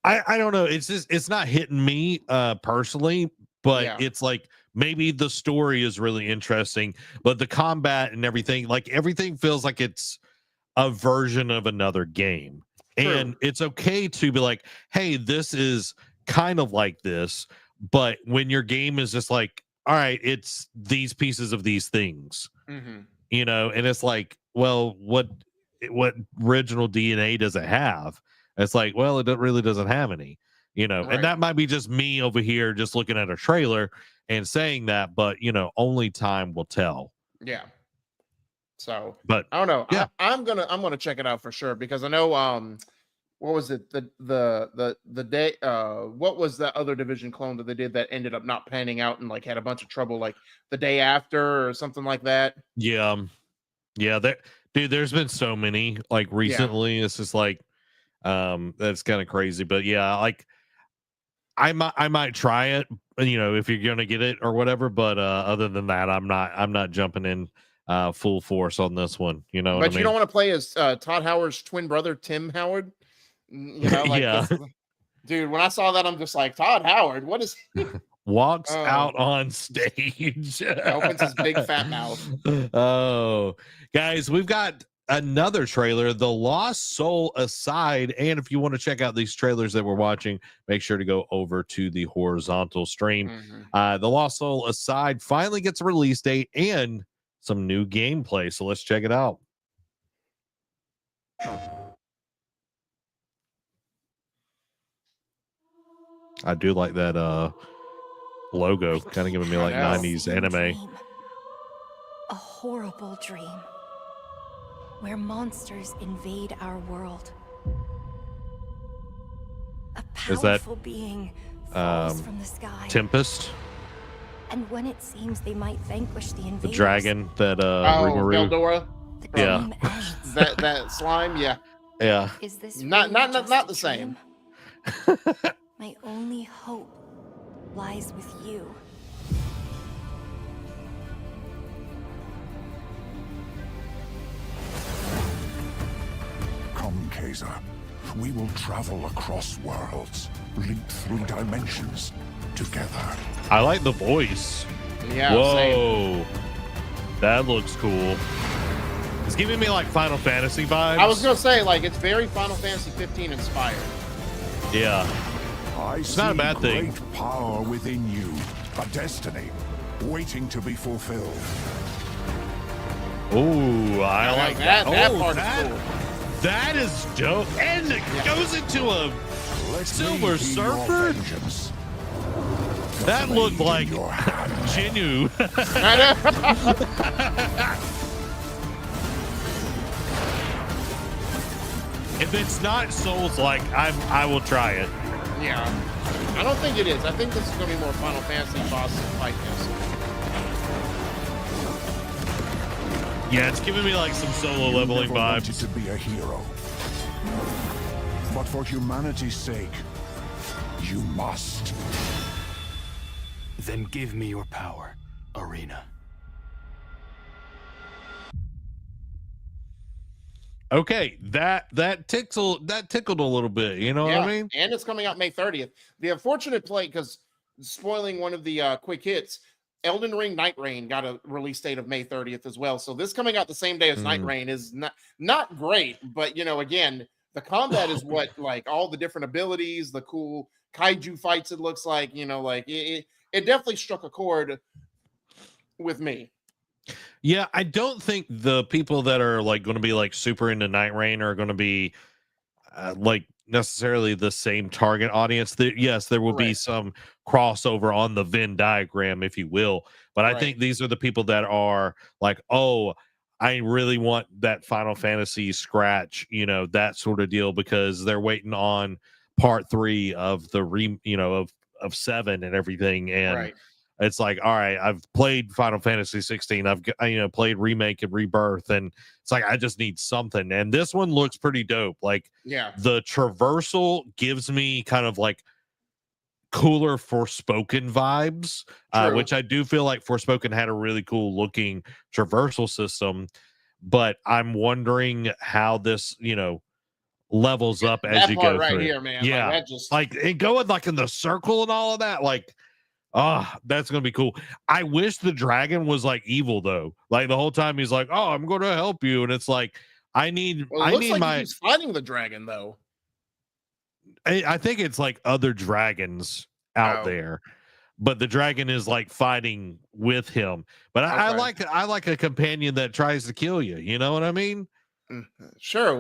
I don't know. It's just it's not hitting me personally, but it's like maybe the story is really interesting, but the combat and everything, like everything feels like it's a version of another game. True. And it's okay to be like, hey, this is kind of like this, but when your game is just like, all right, it's these pieces of these things, and it's like, well, what original DNA does it have? It's like, well, it really doesn't have any. you know, Right. and that might be just me over here just looking at a trailer and saying that, but you know, only time will tell. Yeah. So But I don't know. yeah. I'm gonna check it out for sure because I know what was it the day what was that other Division clone that they did that ended up not panning out and like had a bunch of trouble like the day after or something like that. Yeah. Yeah, dude, there's been so many like recently. It's just like that's kind of crazy. But yeah, like I might try it, you know, if you're gonna get it or whatever. But other than that, I'm not jumping in full force on this one. You know what I But you mean? don't want to play as Todd Howard's twin brother Tim Howard. You know, like Yeah. dude, when I saw that, I'm just like, Todd Howard, what is Walks Oh. out on stage. Opens his big fat mouth. Oh, guys, we've got another trailer, The Lost Soul Aside. And if you want to check out these trailers that we're watching, make sure to go over to the horizontal stream. The Lost Soul Aside finally gets a release date and some new gameplay. So let's check it out. I do like that logo, kind of giving me like I know. 90s anime. Dream. A horrible dream where monsters invade our world. A Is that, powerful being falls from the sky. Tempest, And when it seems they might vanquish the invaders, the dragon that Oh, Rimuru. Beldora. the Yeah. dream ends. That slime, yeah. Yeah. Is this Not- really not- just not a the same. dream? My only hope lies with you. Come, Kaiser. We will travel across worlds, leap through dimensions together. I like the voice. Yeah. Same. Whoa. That looks cool. It's giving me like Final Fantasy vibes. I was gonna say, like, it's very Final Fantasy 15 inspired. Yeah. I see not a bad thing. great power within you, a destiny waiting to be fulfilled. Ooh, I like that. That Oh, part that- is cool. That is dope. And it goes into a Let Silver me be your Surfer? vengeance. that looked Blade like in your hand. Genu. I know. If it's not Souls like, I will try it. Yeah. I don't think it is. I think this is gonna be more Final Fantasy boss fight this. Yeah, it's giving me like some solo You leveling never wanted vibes. to be a hero, but for humanity's sake, you must. Then give me your power, Arena. Okay, that tickled a little bit. You know what I mean? And it's coming out May 30th. The unfortunate play, because spoiling one of the quick hits, Elden Ring Night Rain got a release date of May 30th as well. So this coming out the same day as Night Rain is not great, but you know, again, the combat is what, like, all the different abilities, the cool kaiju fights, it looks like, you know, like it definitely struck a chord with me. Yeah, I don't think the people that are like going to be like super into Night Rain are going to be like necessarily the same target audience. Yes, there will be Correct. some crossover on the Venn diagram, if you will, but I Right. think these are the people that are like, oh, I really want that Final Fantasy scratch, you know, that sort of deal, because they're waiting on part 3 of the of 7 and everything, and Right. it's like, all right, I've played Final Fantasy 16. I've played Remake and Rebirth, and it's like I just need something. And this one looks pretty dope. Like, Yeah. the traversal gives me kind of like cooler Forspoken vibes, True. which I do feel like Forspoken had a really cool looking traversal system. But I'm wondering how this, levels up as That you part go right through. here, man. Yeah, Like, that just like it going like in the circle and all of that, like, that's gonna be cool. I wish the dragon was like evil though. Like the whole time he's like, "Oh, I'm gonna help you," and it's like, I need Well, it looks like my. he's fighting the dragon though. I think it's like other dragons out Oh. there, but the dragon is like fighting with him. But I Okay. like a companion that tries to kill you. You know what I mean? Sure.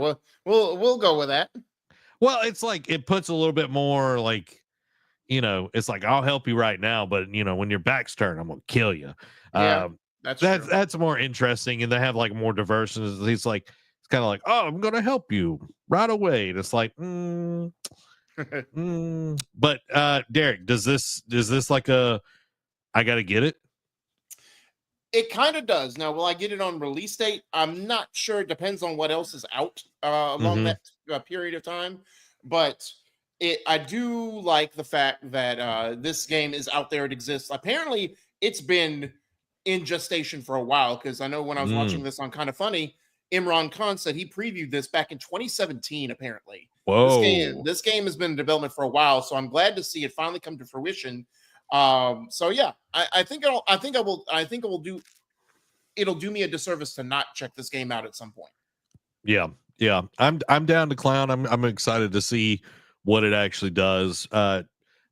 We'll go with that. Well, it's like it puts a little bit more like it's like, I'll help you right now, but when your back's turned, I'm gonna kill you. Yeah, that's true. That's more interesting, and they have like more diversion. It's kind of like, oh, I'm gonna help you right away, and it's like, but Derek, does this like I gotta get it? It kind of does. Now, will I get it on release date? I'm not sure. It depends on what else is out along that period of time. But I do like the fact that this game is out there. It exists. Apparently, it's been in gestation for a while, because I know when I was watching this on Kind of Funny, Imran Khan said he previewed this back in 2017, apparently. Whoa. This game has been in development for a while, so I'm glad to see it finally come to fruition. So yeah, I think it'll do me a disservice to not check this game out at some point. Yeah. I'm down to clown. I'm excited to see what it actually does.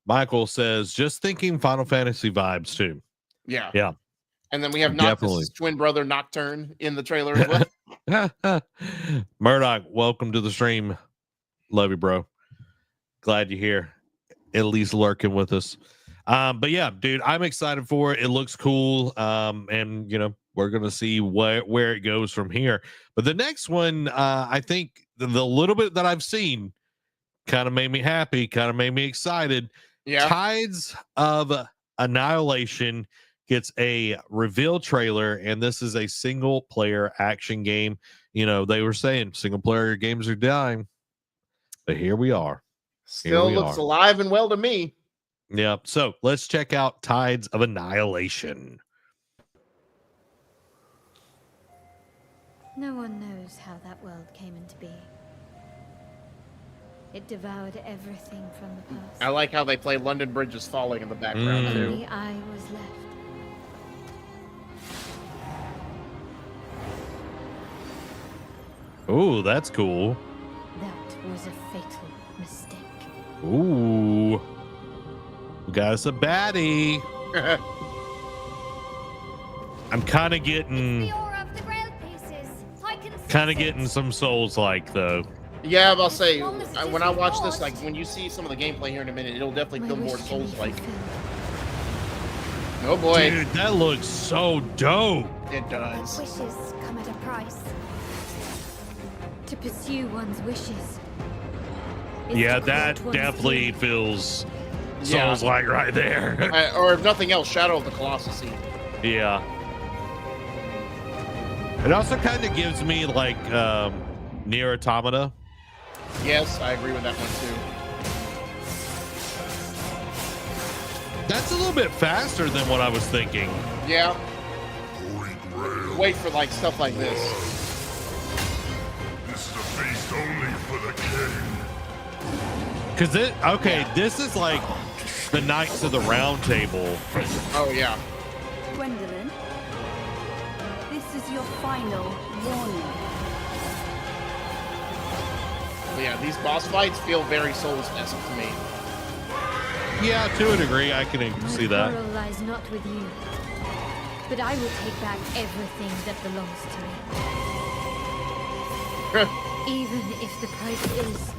Michael says, just thinking Final Fantasy vibes too. Yeah. And then we have Definitely. Noctis' twin brother Nocturne in the trailer as well. Murdoch, welcome to the stream. Love you, bro. Glad you're here, at least lurking with us. But yeah, dude, I'm excited for it. It looks cool. And we're gonna see where it goes from here. But the next one, I think the little bit that I've seen kind of made me happy, kind of made me excited. Yeah. Tides of Annihilation gets a reveal trailer, and this is a single player action game. They were saying single player games are dying, but here we are. Still looks alive and well to me. Yeah. So let's check out Tides of Annihilation. No one knows how that world came into being. It devoured everything from the past. I like how they play London Bridge is Falling in the background too. Only I was left. Oh, that's cool. That was a fatal mistake. Ooh. We got us a baddie. I'm kind of getting some Souls-like though. Yeah, I'll say when I watch this, like when you see some of the gameplay here in a minute, it'll definitely feel more Souls-like. Oh boy, dude, that looks so dope. It does. But wishes come at a price. To pursue one's wishes. Yeah, that definitely feels Souls-like right there. Or if nothing else, Shadow of the Colossus. Yeah. It also kind of gives me like Nier Automata. Yes, I agree with that one too. That's a little bit faster than what I was thinking. Yeah. Wait for like stuff like this. This is a feast only for the king. This is like the Knights of the Round Table. Oh yeah. Gwendolyn, this is your final warning. But yeah, these boss fights feel very Souls-esque to me. Yeah, to a degree, I can see that. My quarrel lies not with you, but I will take back everything that belongs to me. Even if the price is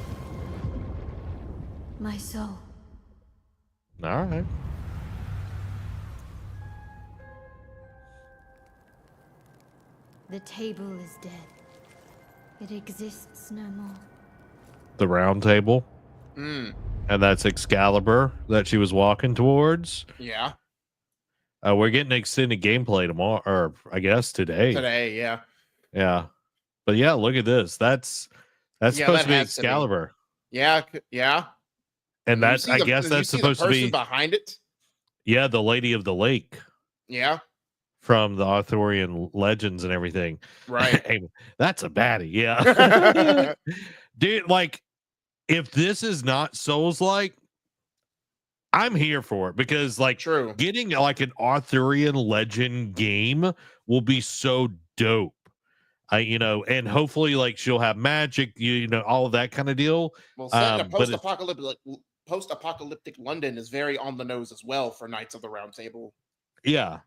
my soul. All right. The table is dead. It exists no more. The Round Table. Mm. And that's Excalibur that she was walking towards. Yeah. We're getting extended gameplay tomorrow, or I guess today. Today, yeah. Yeah. But yeah, look at this. That's supposed to be Excalibur. Yeah, yeah. And that's I guess that's supposed to be behind it. Yeah, the Lady of the Lake. Yeah. From the Arthurian legends and everything. Right. Hey, that's a baddie. Yeah. Dude, like, if this is not Souls-like, I'm here for it, because like getting like an Arthurian legend game will be so dope. And hopefully like she'll have magic, all of that kind of deal. Well, set in a post-apocalyptic London is very on the nose as well for Knights of the Round Table. Yeah.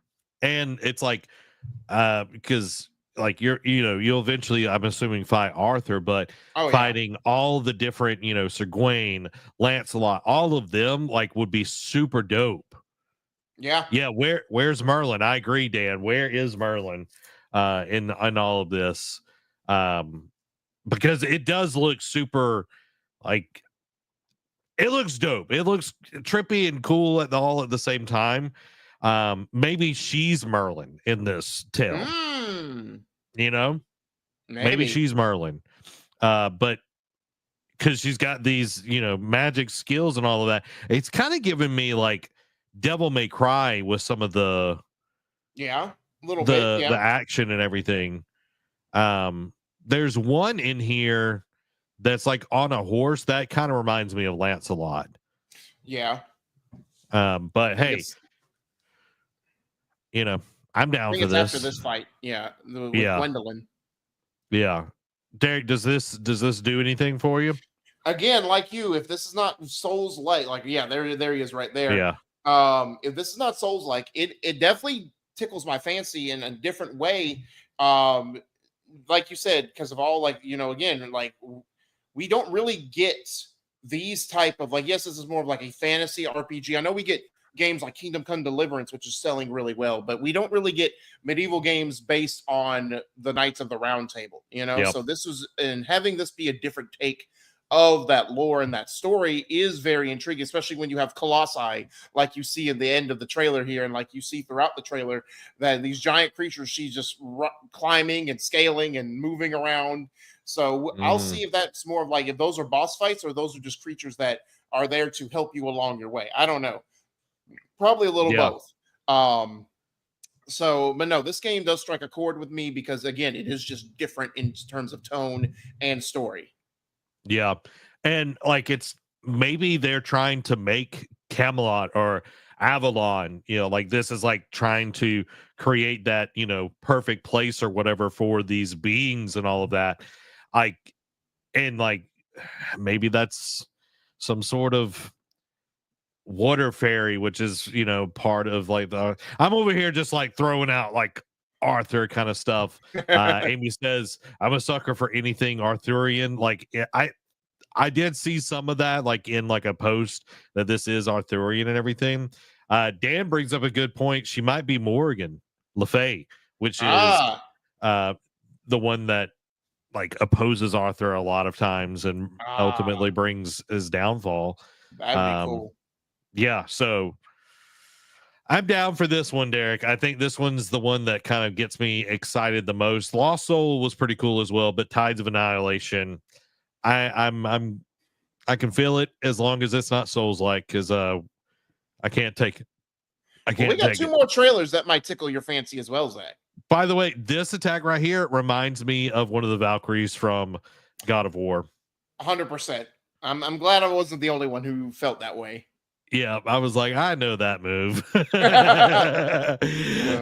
And it's like because like you'll eventually, I'm assuming, fight Arthur, but fighting all the different, Sir Gawain, Lancelot, all of them like would be super dope. Yeah. Where's Merlin? I agree, Dan. Where is Merlin in all of this? Because it does look super, like, it looks dope. It looks trippy and cool all at the same time. Maybe she's Merlin in this tale. Maybe she's Merlin. But because she's got these, magic skills and all of that, it's kind of giving me like Devil May Cry with some of the the action and everything. There's one in here that's like on a horse that kind of reminds me of Lancelot. Yeah. But hey, I'm down for this. After this fight, with Gwendolyn. Yeah, Derek, does this do anything for you? Again, like you, if this is not Souls-like, there he is right there. Yeah. If this is not Souls-like, it definitely tickles my fancy in a different way. Like you said, because of all, like, again, like, we don't really get these type of, like, yes, this is more of like a fantasy RPG. I know we get games like Kingdom Come Deliverance, which is selling really well, but we don't really get medieval games based on the Knights of the Round Table, So this was, and having this be a different take of that lore and that story is very intriguing, especially when you have Colossi, like you see in the end of the trailer here, and like you see throughout the trailer, that these giant creatures, she's just climbing and scaling and moving around. So I'll see if that's more of like, if those are boss fights or those are just creatures that are there to help you along your way. I don't know. Probably a little both. But no, this game does strike a chord with me because, again, it is just different in terms of tone and story. Yeah. And like, it's maybe they're trying to make Camelot or Avalon, like this is like trying to create that, perfect place or whatever for these beings and all of that. And maybe that's some sort of water fairy, which is, part of like I'm over here just like throwing out like Arthur kind of stuff. Amy says I'm a sucker for anything Arthurian. Like I did see some of that like in like a post that this is Arthurian and everything. Dan brings up a good point. She might be Morgan Le Fay, which is the one that like opposes Arthur a lot of times and ultimately brings his downfall. That'd be cool. Yeah, so I'm down for this one, Derek. I think this one's the one that kind of gets me excited the most. Lost Soul was pretty cool as well, but Tides of Annihilation, I can feel it as long as it's not Souls-like, because I can't take it. We got two more trailers that might tickle your fancy as well, Zach. By the way, this attack right here reminds me of one of the Valkyries from God of War. 100%. I'm glad I wasn't the only one who felt that way. Yeah, I was like, I know that move.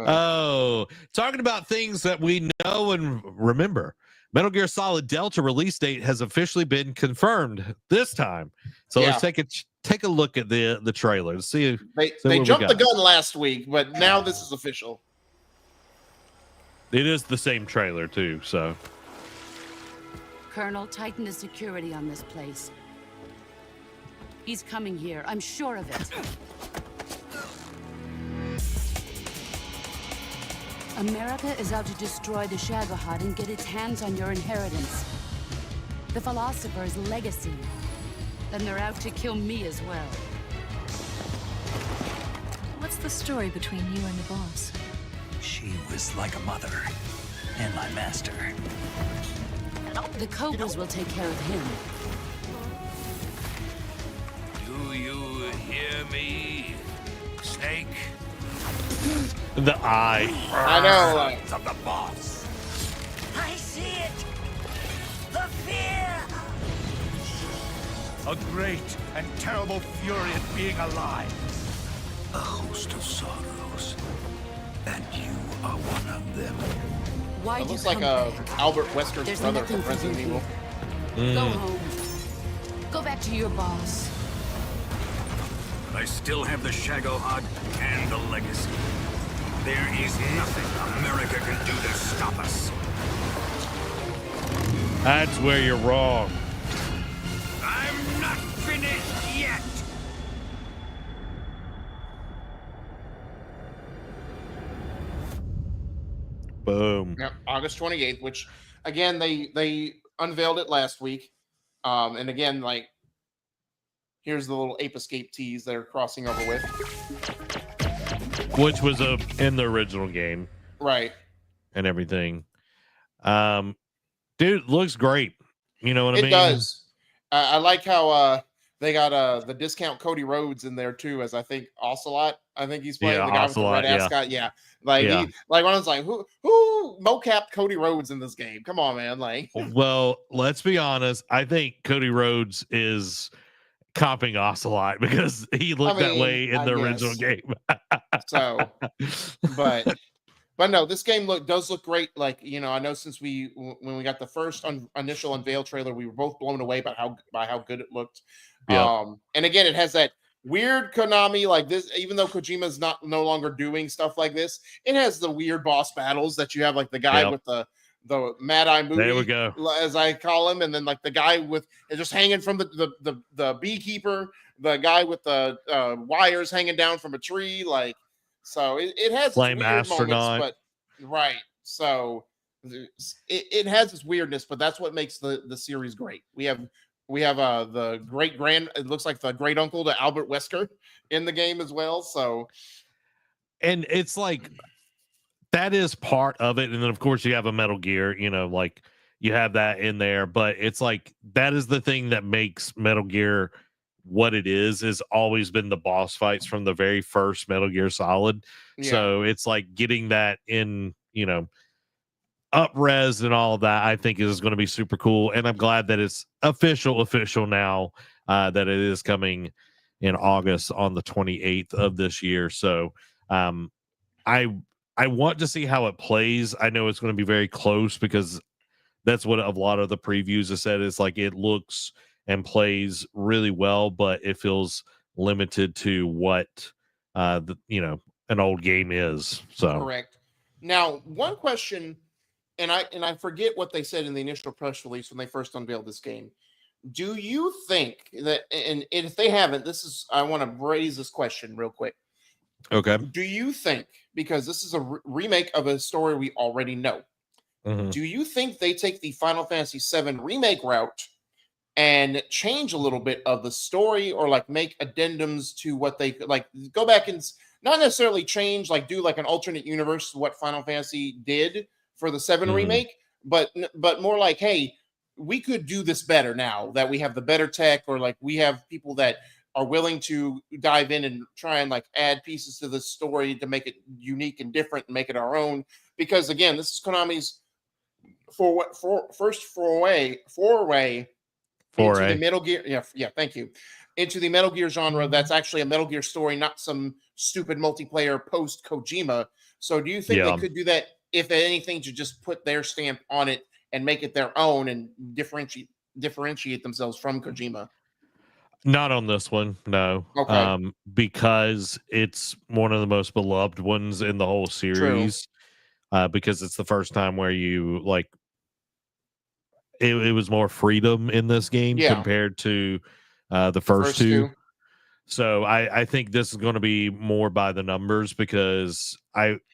Oh, talking about things that we know and remember. Metal Gear Solid Delta release date has officially been confirmed this time. So let's take a look at the trailer to see. They jumped the gun last week, but now this is official. It is the same trailer too, so. Colonel, tighten the security on this place. He's coming here, I'm sure of it. America is out to destroy the Shagohod and get its hands on your inheritance. The Philosopher's legacy. Then they're out to kill me as well. What's the story between you and the boss? She was like a mother, and my master. The Cobras will take care of him. Do you hear me, Snake? The eye. I know. Of the boss. I see it. The fear. A great and terrible fury at being alive. A host of sorrows, and you are one of them. Why it looks like Albert Wesker's brother from Resident Evil. Go home. Go back to your boss. I still have the Shagohod and the legacy. There is nothing America can do to stop us. That's where you're wrong. I'm not finished yet. Boom. Yeah, August 28th, which again they unveiled it last week. And again, like here's the little Ape Escape tease they're crossing over with. Which was in the original game. Right. And everything. Dude, looks great. You know what I mean? It does. I like how they got the discount Cody Rhodes in there too, as I think Ocelot. I think he's playing the guy Ocelot, with the red ascot. Yeah. Like Yeah. when I was like, who mocapped Cody Rhodes in this game? Come on, man. Like Well, let's be honest. I think Cody Rhodes is copying Ocelot because he looked that way in the original game. So, but no, this game does look great. Like, you know, I know since when we got the first initial unveil trailer, we were both blown away by how good it looked. Yeah. And again, it has that weird Konami, like this, even though Kojima's no longer doing stuff like this, it has the weird boss battles that you have, like the guy with the Mad Eye Moody, There we go, as I call him, and then like the guy with just hanging from the beekeeper, the guy with the wires hanging down from a tree, like. So it has Flame weird Astronaut, moments, but right. So it has this weirdness, but that's what makes the series great. We have the it looks like the great uncle to Albert Wesker in the game as well. So, and it's like that is part of it, and then of course you have a Metal Gear. You know, like you have that in there, but it's like that is the thing that makes Metal Gear what it is always been the boss fights from the very first Metal Gear Solid. Yeah. So it's like getting that in, you know, up-res and all of that, I think is going to be super cool. And I'm glad that it's official now, that it is coming in August on the 28th of this year. So I want to see how it plays. I know it's going to be very close because that's what a lot of the previews have said. It's like it looks and plays really well, but it feels limited to what an old game is. So correct. Now, one question, and I forget what they said in the initial press release when they first unveiled this game. Do you think that, and if they haven't, I want to raise this question real quick. Okay. Do you think, because this is a remake of a story we already know, do you think they take the Final Fantasy VII remake route and change a little bit of the story, or like make addendums to what they like go back and not necessarily change, like do like an alternate universe what Final Fantasy did for the 7 remake, but more like, hey, we could do this better now that we have the better tech, or like we have people that are willing to dive in and try and like add pieces to the story to make it unique and different and make it our own. Because again, this is Konami's first foray into the Metal Gear. Yeah, thank you. Into the Metal Gear genre. That's actually a Metal Gear story, not some stupid multiplayer post Kojima. So do you think they could do that, if anything, to just put their stamp on it and make it their own and differentiate themselves from Kojima? Not on this one, no. Okay. Because it's one of the most beloved ones in the whole series. Because it's the first time where you like it was more freedom in this game compared to the first two. So I think this is going to be more by the numbers, because Konami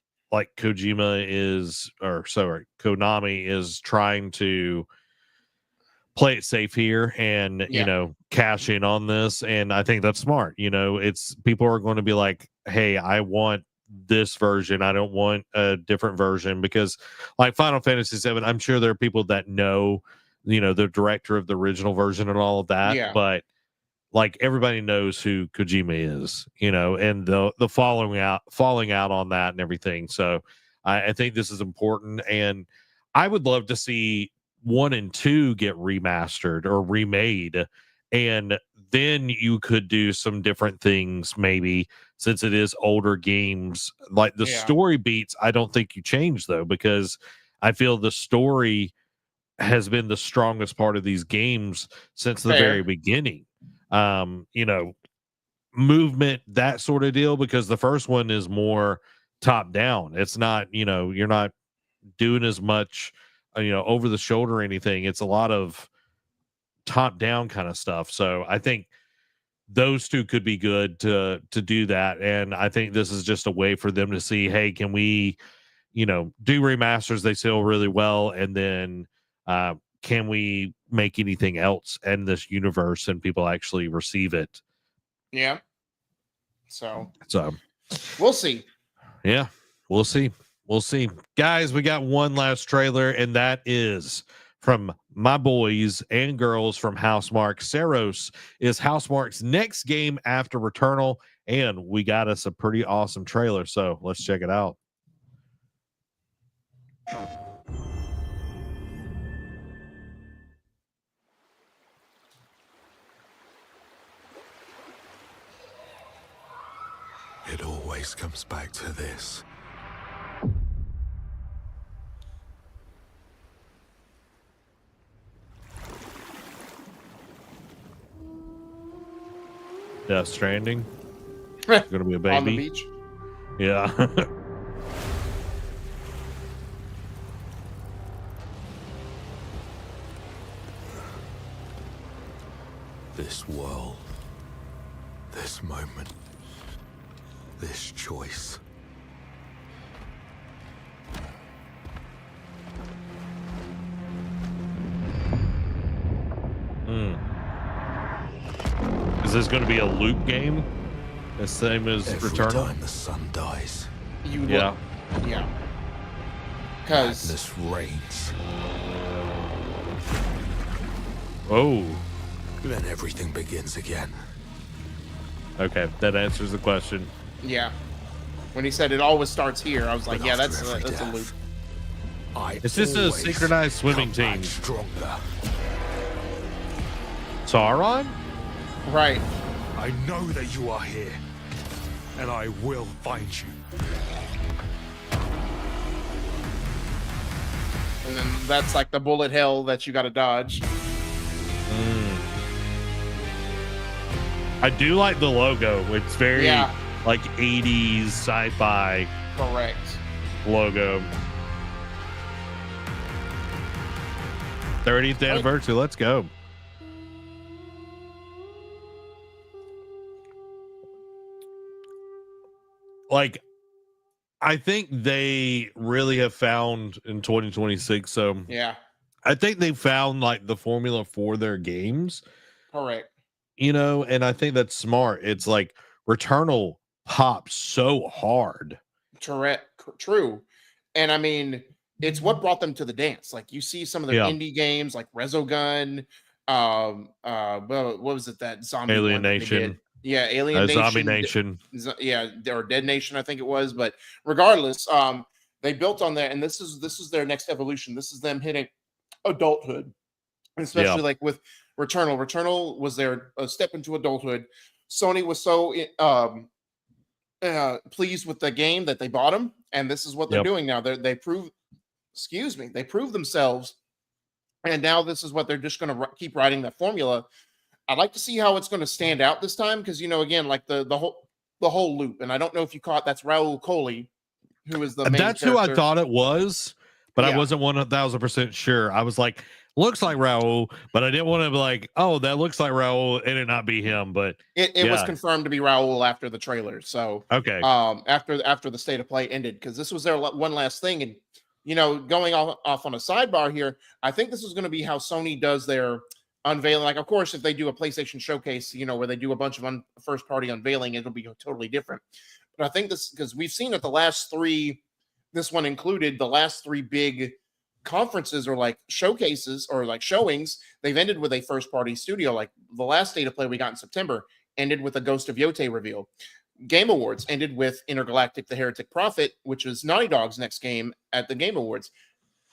is trying to play it safe here and you know, cash in on this, and I think that's smart. You know, it's people are going to be like, hey, I want this version, I don't want a different version, because like Final Fantasy VII, I'm sure there are people that know, you know, the director of the original version and all of that, but like everybody knows who Kojima is, you know, and the falling out on that and everything. So I think this is important, and I would love to see 1 and 2 get remastered or remade, and then you could do some different things, maybe, since it is older games. Like the story beats, I don't think you change though, because I feel the story has been the strongest part of these games since the very beginning. You know, movement, that sort of deal, because the first one is more top down. It's not, you know, you're not doing as much over the shoulder or anything. It's a lot of top down kind of stuff. So I think those two could be good to do that. And I think this is just a way for them to see, hey, can we, do remasters? They sell really well. And then can we make anything else in this universe and people actually receive it? Yeah. So we'll see. Yeah, we'll see. We'll see. Guys, we got one last trailer, and that is from my boys and girls from Housemarque. Saros is Housemarque's next game after Returnal, and we got us a pretty awesome trailer. So let's check it out. It always comes back to this. Death Stranding. Gonna be a baby on the beach. Yeah. This world, this moment, this choice. Is this going to be a loop game? The same as Every Returnal? time the sun dies, Yeah. Because madness reigns. Oh. Then everything begins again. Okay, that answers the question. Yeah. When he said it always starts here, I was like, yeah, that's a loop. It's just a synchronized swimming team. Sauron? Right. I know that you are here, and I will find you. And then that's like the bullet hell that you got to dodge. I do like the logo. It's very like 80s sci-fi. Correct. Logo. 30th anniversary. Let's go. Like, I think they really have found in 2026. So yeah, I think they found like the formula for their games. Correct. And I think that's smart. It's like Returnal pops so hard. True. And I mean, it's what brought them to the dance. Like you see some of their indie games like Resogun, what was it, that zombie Alienation. Yeah, Alienation. Zombie Nation. Yeah, or Dead Nation, I think it was. But regardless, they built on that, and this is their next evolution. This is them hitting adulthood, especially like with Returnal. Returnal was their step into adulthood. Sony was so pleased with the game that they bought them, and this is what they're doing now. They prove themselves, and now this is what they're just going to keep riding that formula. I'd like to see how it's going to stand out this time because again, like the whole loop, and I don't know if you caught that's Raul Coley, who is the main That's character. who I thought it was, but I wasn't 1,000% sure. I was like, looks like Raul, but I didn't want to be like, oh, that looks like Raul, and it not be him. But it was confirmed to be Raul after the trailer. So okay, after the state of play ended, because this was their one last thing, and going off on a sidebar here, I think this is going to be how Sony does their unveiling. Like, of course, if they do a PlayStation showcase, where they do a bunch of first party unveiling, it'll be totally different. But I think this, because we've seen that the last three, this one included, the last three big conferences or like showcases or like showings, they've ended with a first party studio. Like the last state of play we got in September ended with a Ghost of Yote reveal. Game Awards ended with Intergalactic: The Heretic Prophet, which was Naughty Dog's next game at the Game Awards.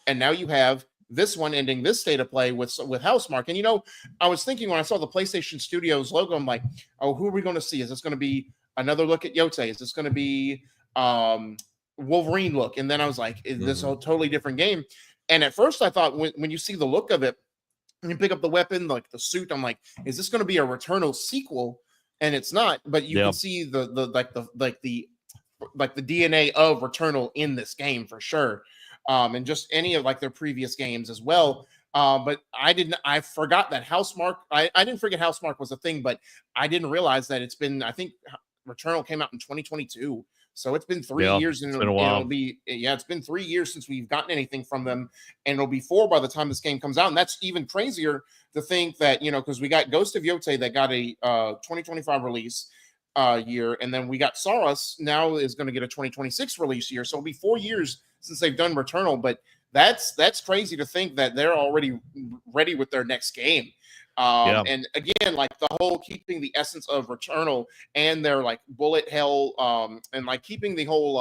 And now you have this one ending this state of play with Housemarque. And I was thinking when I saw the PlayStation Studios logo, I'm like, oh, who are we going to see? Is this going to be another look at Yote? Is this going to be Wolverine look? And then I was like, is this a totally different game? And at first I thought when you see the look of it, and you pick up the weapon, like the suit, I'm like, is this going to be a Returnal sequel? And it's not, but you can see the DNA of Returnal in this game for sure. and just any of like their previous games as well. But I forgot that Housemarque. I didn't forget Housemarque was a thing, but I didn't realize that it's been. I think Returnal came out in 2022. So it's been 3 years, and it's been a while. it's been 3 years since we've gotten anything from them, and it'll be 4 by the time this game comes out. And that's even crazier to think that, because we got Ghost of Yotei that got a 2025 release year, and then we got Saurus now is going to get a 2026 release year. So it'll be 4 years since they've done Returnal, but that's crazy to think that they're already ready with their next game. And again, like the whole keeping the essence of Returnal and their like bullet hell, and like keeping the whole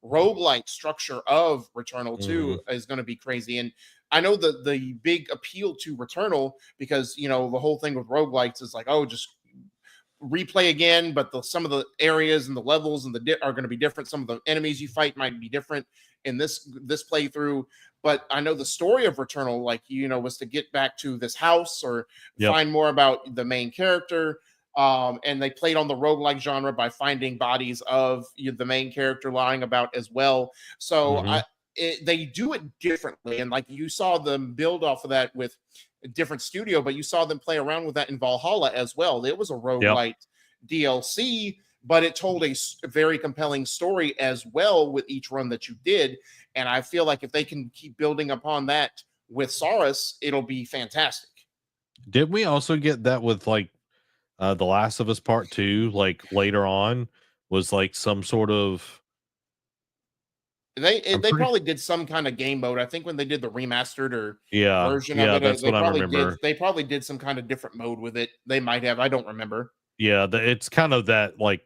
roguelike structure of Returnal too is going to be crazy. And I know the big appeal to Returnal, because the whole thing with roguelikes is like, oh, just replay again, but some of the areas and the levels and are going to be different. Some of the enemies you fight might be different in this playthrough. But I know the story of Returnal, like, was to get back to this house or find more about the main character. And they played on the roguelike genre by finding bodies of the main character lying about as well. So they do it differently. And like you saw them build off of that with a different studio, but you saw them play around with that in Valhalla as well. It was a roguelike DLC, but it told a very compelling story as well with each run that you did. And I feel like if they can keep building upon that with Saurus, it'll be fantastic. Did we also get that with like The Last of Us Part 2? Like later on was like some sort of. They probably did some kind of game mode. I think when they did the remastered version of it, that's what I remember. They probably did some kind of different mode with it. They might have. I don't remember. Yeah, it's kind of that like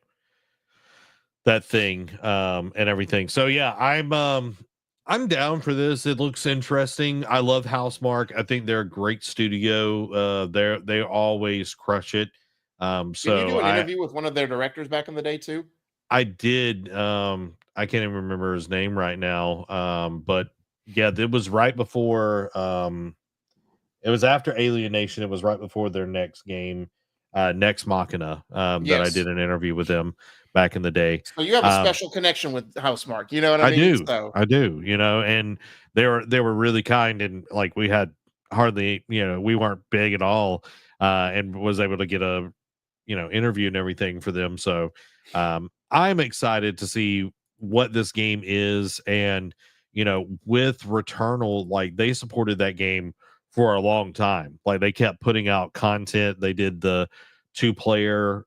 that thing and everything. So yeah, I'm down for this. It looks interesting. I love Housemarque. I think they're a great studio. They always crush it. So did you do an interview with one of their directors back in the day too? I did. I can't even remember his name right now. But yeah, it was right before. It was after Alienation. It was right before their next game, Next Machina. That I did an interview with them back in the day. So you have a special connection with Housemarque. You know what I mean? I do. And they were really kind, and like we had hardly, we weren't big at all, and was able to get a, interview and everything for them. So I'm excited to see what this game is. And, with Returnal, like they supported that game for a long time. Like they kept putting out content. They did the 2-player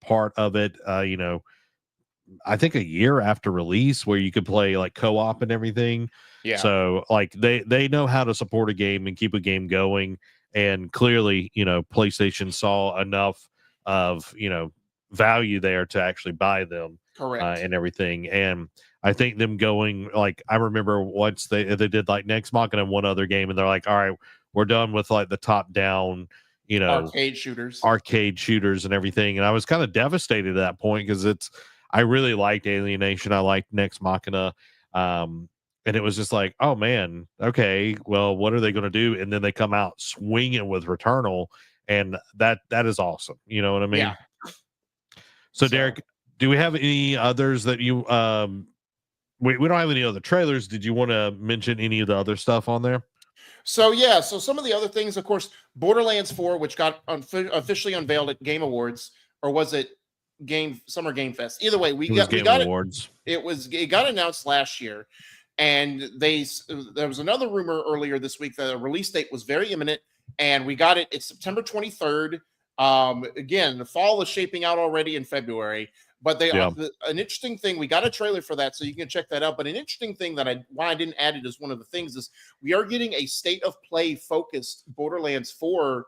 part of it, I think a year after release, where you could play like co-op and everything. Yeah. So like they know how to support a game and keep a game going. And clearly, PlayStation saw enough of, value there to actually buy them. Correct. And everything. And I think them going, like, I remember once they did like Next Machina and one other game, and they're like, all right, we're done with like the top down, arcade shooters and everything. And I was kind of devastated at that point, because I really liked Alienation. I liked Next Machina. And it was just like, oh man, okay, well, what are they going to do? And then they come out swinging with Returnal, and that is awesome. You know what I mean? Yeah. So Derek, do we have any others that you we don't have any other trailers? Did you want to mention any of the other stuff on there? So some of the other things, of course, Borderlands 4, which got officially unveiled at Game Awards, or was it Summer Game Fest? Either way, we got Awards. It got announced last year, and there was another rumor earlier this week that a release date was very imminent, and we got it. It's September 23rd. Again, the fall is shaping out already in February, but an interesting thing, we got a trailer for that, so you can check that out. But an interesting thing why I didn't add it as one of the things is we are getting a state of play focused Borderlands 4.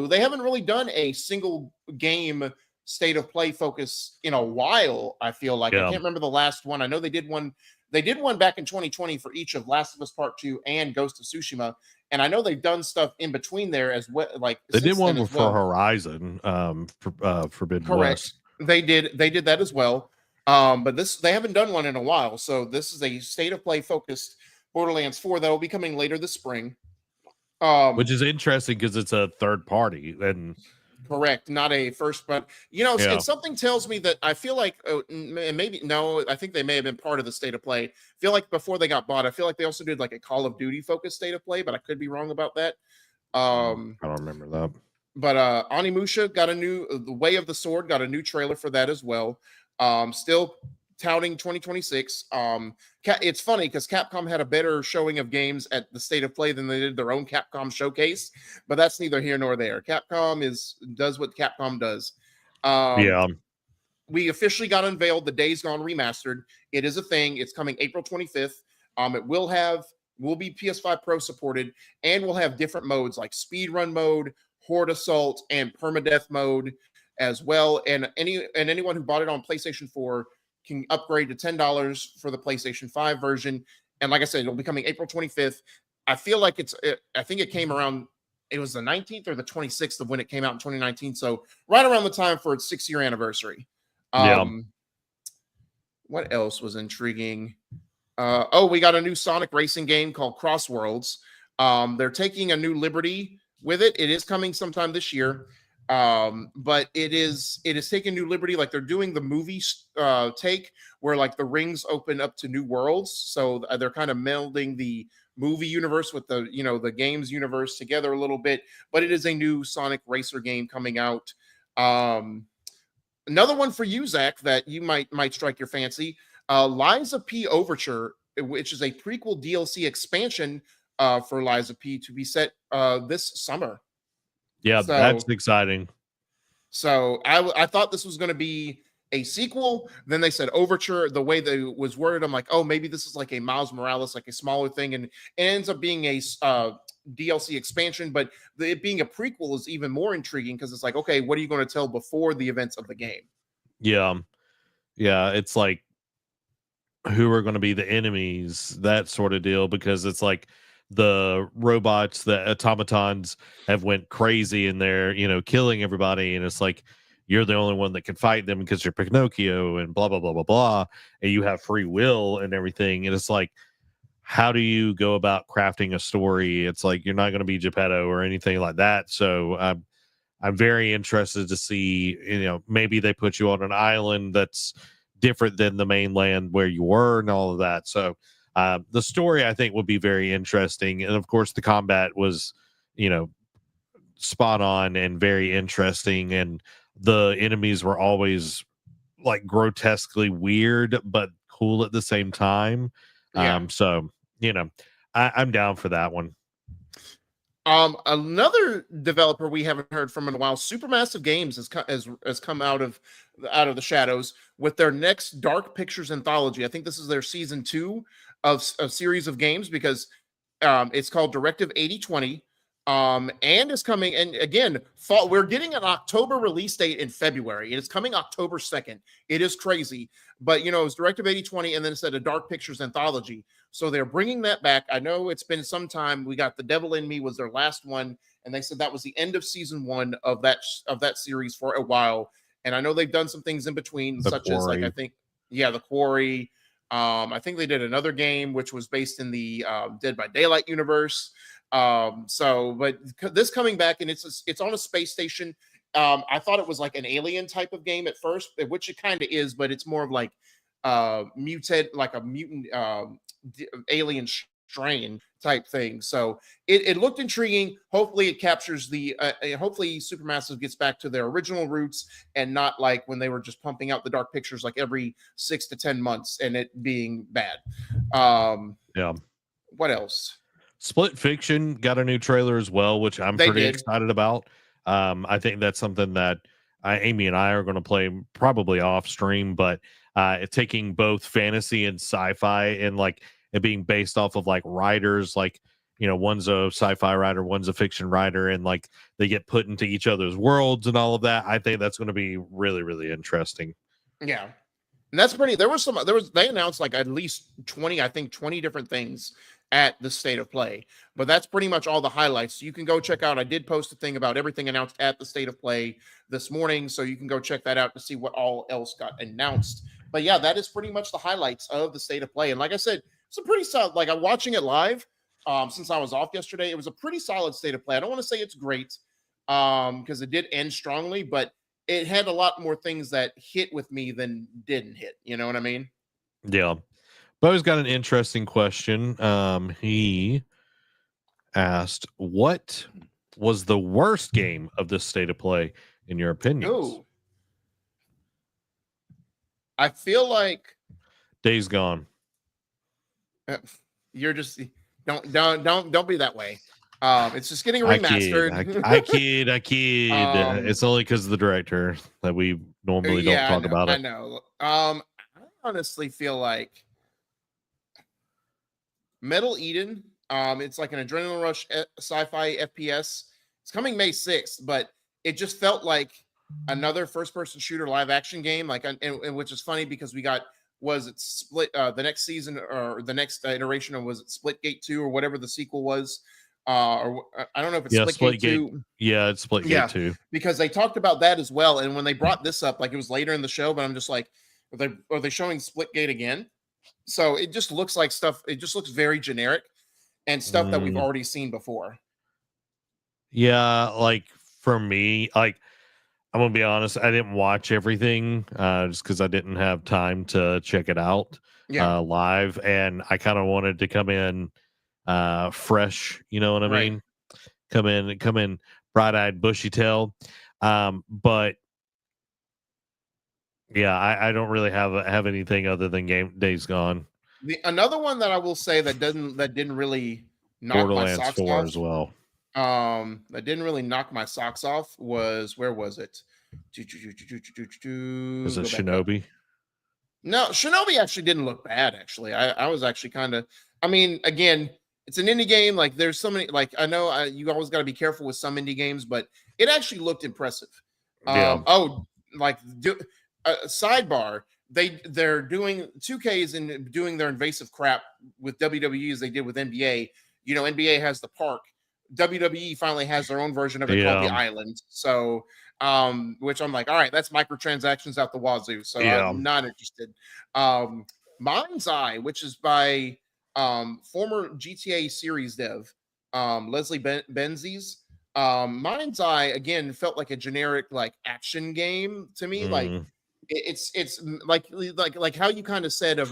They haven't really done a single game state of play focus in a while. I feel like I can't remember the last one. I know they did one. They did one back in 2020 for each of Last of Us Part 2 and Ghost of Tsushima. And I know they've done stuff in between there as well. Like they did one for Horizon, Forbidden West. They did that as well. But they haven't done one in a while. So this is a state of play focused Borderlands 4 that will be coming later this spring. Which is interesting because it's a third party, and Correct, not a first, but Yeah. and something tells me that I feel like maybe no, I think they may have been part of the state of play. I feel like before they got bought, I feel like they also did like a Call of Duty focused state of play, but I could be wrong about that. I don't remember that. But Onimusha got a new The Way of the Sword got a new trailer for that as well. Still touting 2026. It's funny because Capcom had a better showing of games at the state of play than they did their own Capcom showcase, but that's neither here nor there. Capcom does what Capcom does. Yeah. We officially got unveiled the Days Gone remastered. It is a thing. It's coming April 25th. It will be PS5 Pro supported, and we'll have different modes like speedrun mode, horde assault, and permadeath mode as well. And anyone who bought it on PlayStation 4 can upgrade to $10 for the PlayStation 5 version. And like I said, it'll be coming April 25th. I feel like I think it came around, it was the 19th or the 26th of when it came out in 2019. So right around the time for its 6-year anniversary. What else was intriguing? We got a new Sonic racing game called Crossworlds. They're taking a new liberty with it. It is coming sometime this year. But it is taking new liberty, like they're doing the movie take where like the rings open up to new worlds. So they're kind of melding the movie universe with the games universe together a little bit. But it is a new Sonic racer game coming out. Another one for you, Zach, that you might strike your fancy. Liza P. Overture, which is a prequel DLC expansion for Liza P. to be set this summer. Yeah, that's exciting. So I thought this was going to be a sequel. Then they said Overture. The way they was worded, I'm like, oh, maybe this is like a Miles Morales, like a smaller thing, and it ends up being a DLC expansion. But it being a prequel is even more intriguing because it's like, okay, what are you going to tell before the events of the game? Yeah, it's like who are going to be the enemies, that sort of deal, because it's like the robots, the automatons have went crazy and they're killing everybody, and it's like you're the only one that can fight them because you're Pinocchio and blah blah blah blah blah, and you have free will and everything, and it's like, how do you go about crafting a story? It's like you're not going to be Geppetto or anything like that. So I'm very interested to see, maybe they put you on an island that's different than the mainland where you were and all of that. So the story, I think, will be very interesting. And of course, the combat was, spot on and very interesting. And the enemies were always like grotesquely weird, but cool at the same time. Yeah. So, I'm down for that one. Another developer we haven't heard from in a while, Supermassive Games, has come out of the shadows with their next Dark Pictures anthology. I think this is their season 2 of a series of games, because it's called Directive 8020. And it's coming, and again, we're getting an October release date in February. It is coming October 2nd. It is crazy, but it's Directive 8020, and then it said a Dark Pictures anthology. So they're bringing that back. I know it's been some time. We got The Devil in Me was their last one, and they said that was the end of season 1 of that series for a while. And I know they've done some things in between, such as like, I think, The Quarry. I think they did another game which was based in the Dead by Daylight universe. But this coming back, and it's on a space station. I thought it was like an Alien type of game at first, which it kind of is, but it's more of like mutant alien strain type thing. So it looked intriguing. Hopefully it captures hopefully Supermassive gets back to their original roots, and not like when they were just pumping out the Dark Pictures like every 6 to 10 months and it being bad. What else? Split Fiction got a new trailer as well, which I'm pretty excited about. I think that's something that Amy and I are going to play probably off stream, but taking both fantasy and sci-fi, and like it being based off of like writers, like, one's a sci-fi writer, one's a fiction writer, and like they get put into each other's worlds and all of that. I think that's going to be really, really interesting. Yeah. And that's pretty, they announced like at least 20 different things at the State of Play, but that's pretty much all the highlights. You can go check out, I did post a thing about everything announced at the State of Play this morning, so you can go check that out to see what all else got announced. But yeah, that is pretty much the highlights of the State of Play. And like I said, it's a pretty solid, like I'm watching it live since I was off yesterday. It was a pretty solid State of Play. I don't want to say it's great, because it did end strongly, but it had a lot more things that hit with me than didn't hit. You know what I mean? Yeah. Bo's got an interesting question. He asked, what was the worst game of this state of play in your opinions? Ooh. I feel like Days Gone. you're just don't be that way. It's just getting remastered. I kid. It's only because of the director that we normally don't talk about it. I know. I honestly feel like Metal Eden. It's like an adrenaline rush sci-fi FPS. It's coming May 6th, but it just felt like another first-person shooter live-action game. Like, and which is funny because we got Split the next season or the next iteration of it Splitgate 2 or whatever the sequel was. Or I don't know if it's Splitgate 2. Yeah, it's Splitgate 2. Because they talked about that as well. And when they brought this up, like it was later in the show, but I'm just like, are they showing Splitgate again? So it just looks like stuff. It just looks very generic and stuff that we've already seen before. Yeah, like for me, like I'm gonna be honest, I didn't watch everything just because I didn't have time to check it out live, and I kind of wanted to come in fresh, you know what I mean? Come in bright-eyed, bushy-tailed. But yeah, I don't really have anything other than Days Gone. Another one that I will say that didn't really knock Borderlands my socks 4 off as well. That didn't really knock my socks off was, where was it? Is it Shinobi? No, Shinobi actually didn't look bad. Actually, I was actually kind of. I mean, again, it's an indie game. Like, there's so many. Like, I know you always got to be careful with some indie games, but it actually looked impressive. Sidebar. They're doing 2Ks and doing their invasive crap with WWE as they did with NBA. You know, NBA has the park. WWE finally has their own version of it called the Island. So, which I'm like, all right, that's microtransactions out the wazoo. So I'm not interested. Mind's Eye, which is by former GTA series dev Leslie Benzies. Mind's Eye again felt like a generic like action game to me. Like it's like how you kind of said of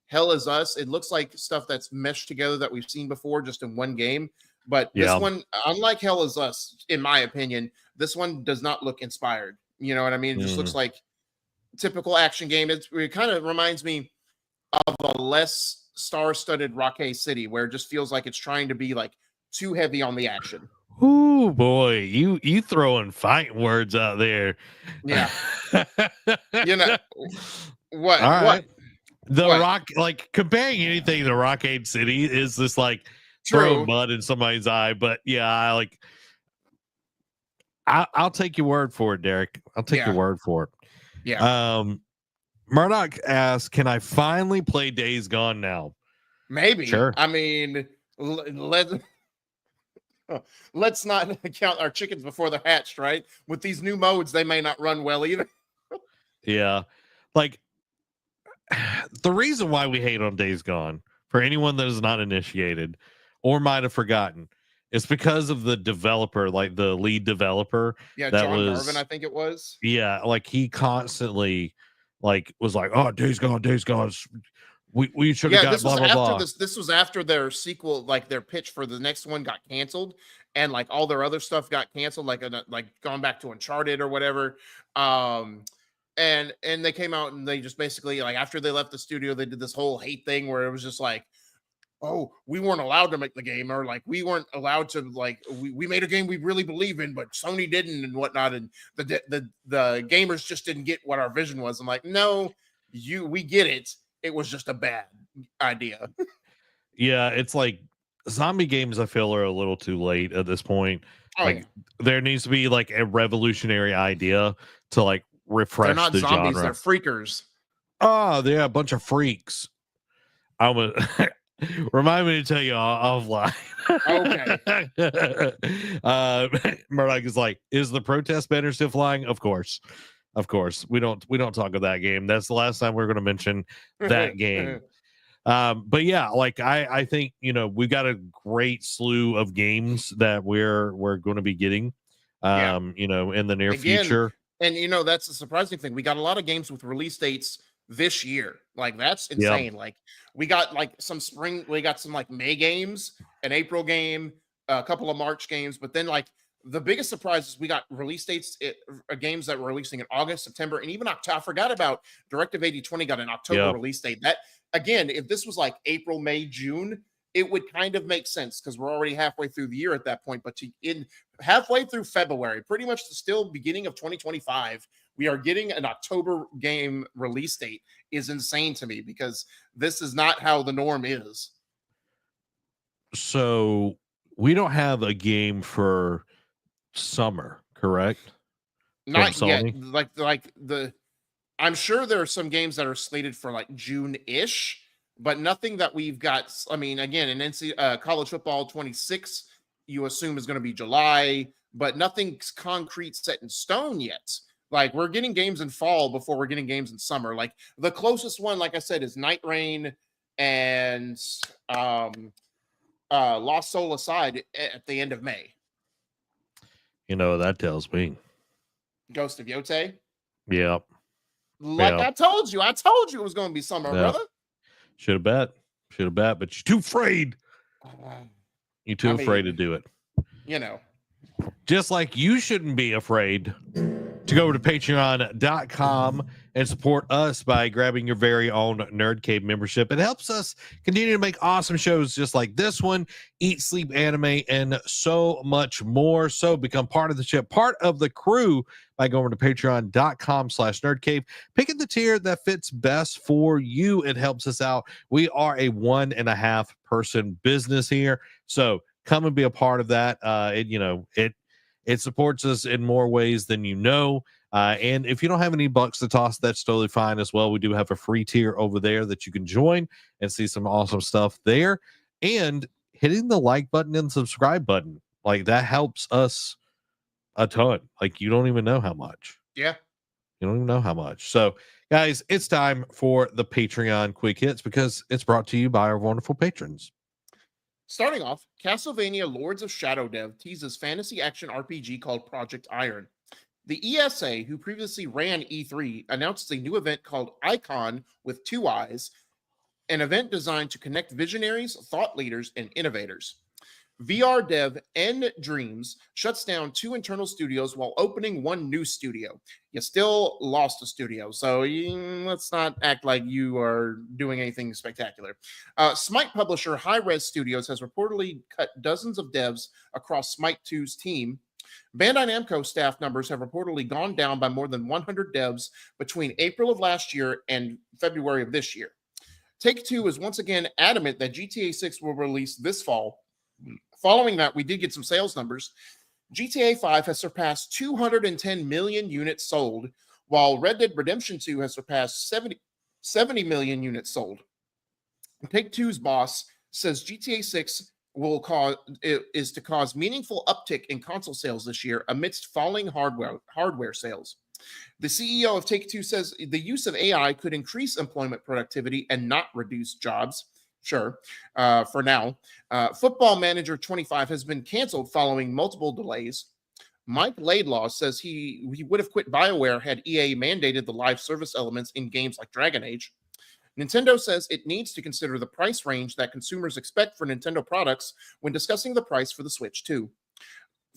Hell Is Us. It looks like stuff that's meshed together that we've seen before just in one game. But this one, unlike Hell Is Us, in my opinion, this one does not look inspired. You know what I mean? It just looks like typical action game. It kind of reminds me of a less star-studded Rocksteady City, where it just feels like it's trying to be like too heavy on the action. Ooh, boy, you throwing fighting words out there. Yeah. You know what? All right. What? Rock, like comparing anything to Rocksteady City is this like throwing mud in somebody's eye, but yeah, I'll take your word for it, Derek. I'll take your word for it. Yeah. Murdoch asks, can I finally play Days Gone now? Maybe. Sure. I mean, let's not count our chickens before they're hatched, right? With these new modes, they may not run well either. Yeah. Like, the reason why we hate on Days Gone, for anyone that is not initiated or might have forgotten, it's because of the developer, like the lead developer. Yeah, that John was, Garvin, I think it was. Yeah, like he constantly was like, oh, Days Gone. We should have got blah, blah, blah. This was after their sequel, like their pitch for the next one got canceled, and like all their other stuff got canceled, like going back to Uncharted or whatever. And they came out and they just basically, like, after they left the studio, they did this whole hate thing where it was just like, oh, we weren't allowed to make the game, or like we weren't allowed to, like, we made a game we really believe in, but Sony didn't and whatnot, and the gamers just didn't get what our vision was. I'm like, no, we get it. It was just a bad idea. Yeah, it's like zombie games, I feel, are a little too late at this point. There needs to be like a revolutionary idea to like refresh they're not the zombies, genre. They're freakers. Oh, they're a bunch of freaks. I'm a remind me to tell you offline. Okay. Murdoch is like, is the protest banner still flying? Of course. We don't talk of that game. That's the last time we're going to mention that game. But yeah, like I think, you know, we've got a great slew of games that we're going to be getting. you know, in the near Again, future. And you know, that's the surprising thing. We got a lot of games with release dates this year. Like that's Yeah. insane. Like we got like some spring, we got some like May games, an April game, a couple of March games, but then like the biggest surprise is we got release dates, games that were releasing in August, September, and even October. I forgot about Directive 8020 got an October release date. That again, if this was like April, May, June, it would kind of make sense because we're already halfway through the year at that point. But in halfway through February, pretty much still beginning of 2025, we are getting an October game release date is insane to me because this is not how the norm is. So we don't have a game for summer, correct? Not yet. I'm sure there are some games that are slated for like June-ish, but nothing that we've got. I mean, again, in college football 26, you assume is going to be July, but nothing's concrete set in stone yet. Like we're getting games in fall before we're getting games in summer. Like the closest one, like I said, is Night Rain and Lost Soul Aside at the end of May. You know, that tells me. Ghost of Yote? Yeah. Like I told you it was going to be summer, brother. Should have bet, but you're too afraid. You're too afraid to do it. You know. Just like you shouldn't be afraid to go over to patreon.com and support us by grabbing your very own NerdCave membership. It helps us continue to make awesome shows just like this one, Eat, Sleep, Anime, and so much more. So become part of the ship, part of the crew by going to patreon.com/nerdcave. Picking the tier that fits best for you. It helps us out. We are a 1.5 person business here. So come and be a part of that. It supports us in more ways than you know. And if you don't have any bucks to toss, that's totally fine as well. We do have a free tier over there that you can join and see some awesome stuff there. And hitting the like button and subscribe button, like that helps us a ton. Like you don't even know how much. Yeah. You don't even know how much. So, guys, it's time for the Patreon quick hits because it's brought to you by our wonderful patrons. Starting off, Castlevania Lords of Shadow Dev teases fantasy action RPG called Project Iron. The ESA, who previously ran E3, announces a new event called Icon with 2 eyes, an event designed to connect visionaries, thought leaders, and innovators. VR dev N Dreams shuts down 2 internal studios while opening 1 new studio. You still lost a studio, so let's not act like you are doing anything spectacular. Smite publisher Hi-Rez Studios has reportedly cut dozens of devs across Smite 2's team. Bandai Namco staff numbers have reportedly gone down by more than 100 devs between April of last year and February of this year. Take-Two is once again adamant that GTA 6 will release this fall. Following that, we did get some sales numbers. GTA 5 has surpassed 210 million units sold, while Red Dead Redemption 2 has surpassed 70 million units sold. Take-Two's boss says GTA 6 is to cause meaningful uptick in console sales this year amidst falling hardware sales. The CEO of Take-Two says the use of AI could increase employment productivity and not reduce jobs. Sure, for now. Football Manager 25 has been canceled following multiple delays. Mike Laidlaw says he would have quit BioWare had EA mandated the live service elements in games like Dragon Age. Nintendo says it needs to consider the price range that consumers expect for Nintendo products when discussing the price for the Switch 2.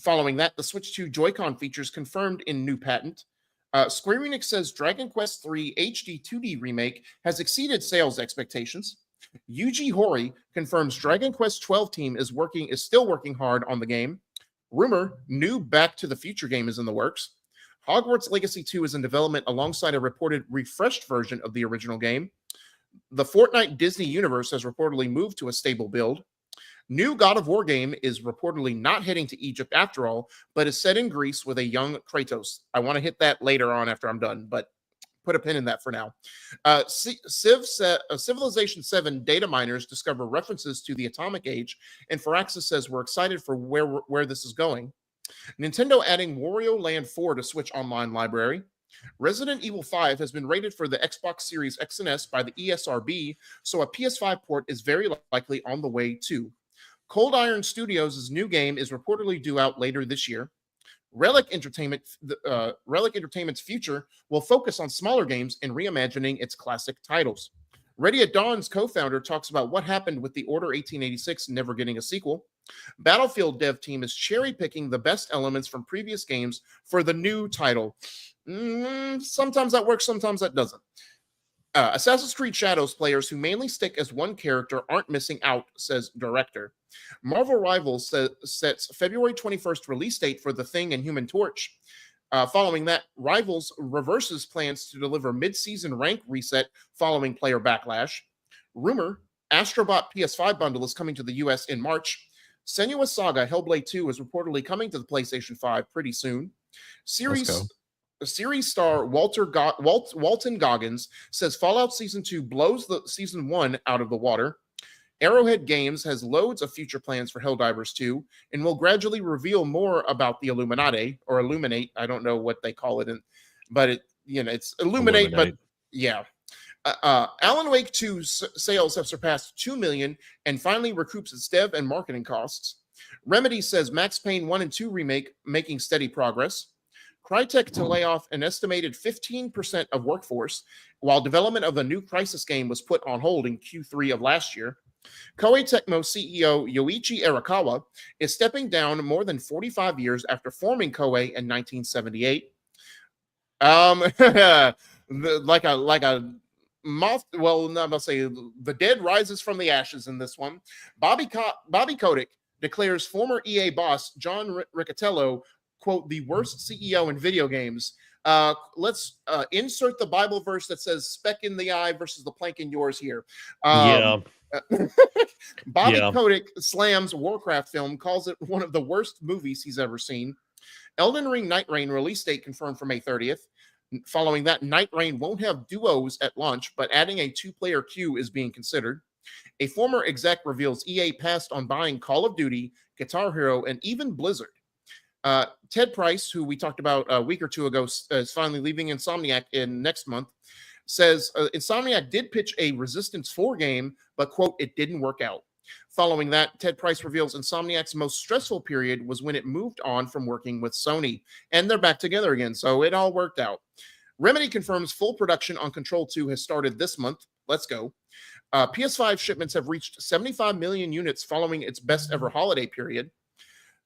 Following that, the Switch 2 Joy-Con features confirmed in new patent. Square Enix says Dragon Quest III HD 2D remake has exceeded sales expectations. Yuji Horii confirms Dragon Quest XII team is still working hard on the game. Rumor, new Back to the Future game is in the works. Hogwarts Legacy 2 is in development alongside a reported refreshed version of the original game. The Fortnite Disney universe has reportedly moved to a stable build. New God of War game is reportedly not heading to Egypt after all, but is set in Greece with a young Kratos. I want to hit that later on after I'm done, but put a pin in that for now. Civilization VII data miners discover references to the atomic age, and Firaxis says we're excited for where this is going. Nintendo adding Wario Land 4 to Switch Online library. Resident Evil 5 has been rated for the Xbox Series X and S by the ESRB, so a PS5 port is very likely on the way too. Cold Iron Studios' new game is reportedly due out later this year. Relic Entertainment's future will focus on smaller games and reimagining its classic titles. Ready at Dawn's co-founder talks about what happened with the Order 1886 never getting a sequel. Battlefield dev team is cherry-picking the best elements from previous games for the new title. Sometimes that works, sometimes that doesn't. Assassin's Creed Shadows players who mainly stick as one character aren't missing out, says Director. Marvel Rivals sets February 21st release date for The Thing and Human Torch. Following that, Rivals reverses plans to deliver mid-season rank reset following player backlash. Rumor, Astrobot PS5 bundle is coming to the US in March. Senua Saga Hellblade 2 is reportedly coming to the PlayStation 5 pretty soon. Series star Walton Goggins says Fallout Season 2 blows the Season 1 out of the water. Arrowhead Games has loads of future plans for Helldivers 2 and will gradually reveal more about the Illuminati or Illuminate. I don't know what they call it, but it's Illuminate. But yeah. Alan Wake 2 sales have surpassed 2 million and finally recoups its dev and marketing costs. Remedy says Max Payne 1 and 2 remake making steady progress. Crytek to lay off an estimated 15% of workforce while development of the new Crysis game was put on hold in Q3 of last year. Koei Tecmo CEO Yoichi Arakawa is stepping down more than 45 years after forming Koei in 1978. Like a moth. Well, I'm gonna say the dead rises from the ashes in this one. Bobby Kotick declares former EA boss John Riccitiello, quote, the worst CEO in video games. Let's insert the Bible verse that says speck in the eye versus the plank in yours here. Bobby Kotick slams Warcraft film, calls it one of the worst movies he's ever seen. Elden Ring Night Rain release date confirmed for May 30th. Following that, Night Rain won't have duos at launch, but adding a 2-player queue is being considered. A former exec reveals EA passed on buying Call of Duty, Guitar Hero, and even Blizzard. Ted Price, who we talked about a week or two ago, is finally leaving Insomniac in next month, says Insomniac did pitch a Resistance 4 game, but, quote, it didn't work out. Following that, Ted Price reveals Insomniac's most stressful period was when it moved on from working with Sony, and they're back together again, so it all worked out. Remedy confirms full production on Control 2 has started this month. Let's go. PS5 shipments have reached 75 million units following its best ever holiday period.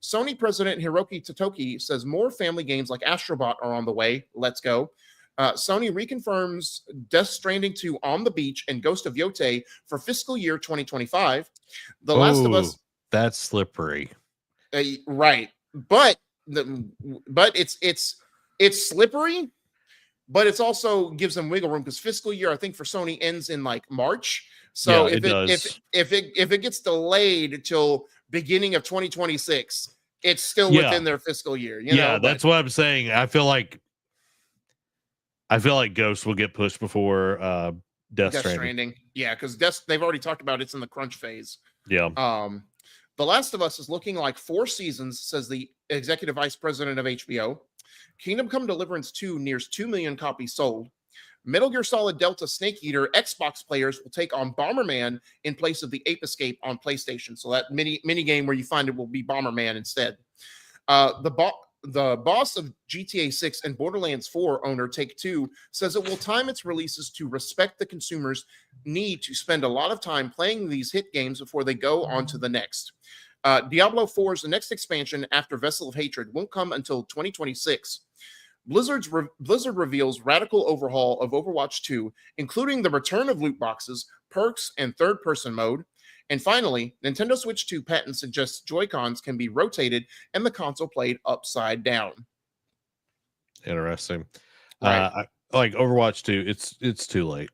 Sony president Hiroki Totoki says more family games like Astrobot are on the way. Let's go. Sony reconfirms Death Stranding 2 On the Beach and Ghost of Yote for fiscal year 2025. The Last of Us. That's slippery. Right. But it's slippery, but it's also gives them wiggle room because fiscal year, I think, for Sony ends in like March. So if it gets delayed till beginning of 2026, it's still within their fiscal year. That's what I'm saying. I feel like Ghost will get pushed before Death Stranding. Yeah, because they've already talked about it's in the crunch phase. Yeah. The Last of Us is looking like 4 seasons, says the executive vice president of HBO. Kingdom Come Deliverance 2 nears 2 million copies sold. Metal Gear Solid Delta Snake Eater Xbox players will take on Bomberman in place of the Ape Escape on PlayStation. So that mini game where you find it will be Bomberman instead. The boss of GTA 6 and Borderlands 4 owner Take-Two says it will time its releases to respect the consumer's need to spend a lot of time playing these hit games before they go on to the next. Diablo 4's next expansion after Vessel of Hatred won't come until 2026. Blizzard reveals radical overhaul of Overwatch 2, including the return of loot boxes, perks, and third-person mode. And finally, Nintendo Switch 2 patent suggests Joy-Cons can be rotated and the console played upside down. Interesting. Right. Like Overwatch 2, it's too late.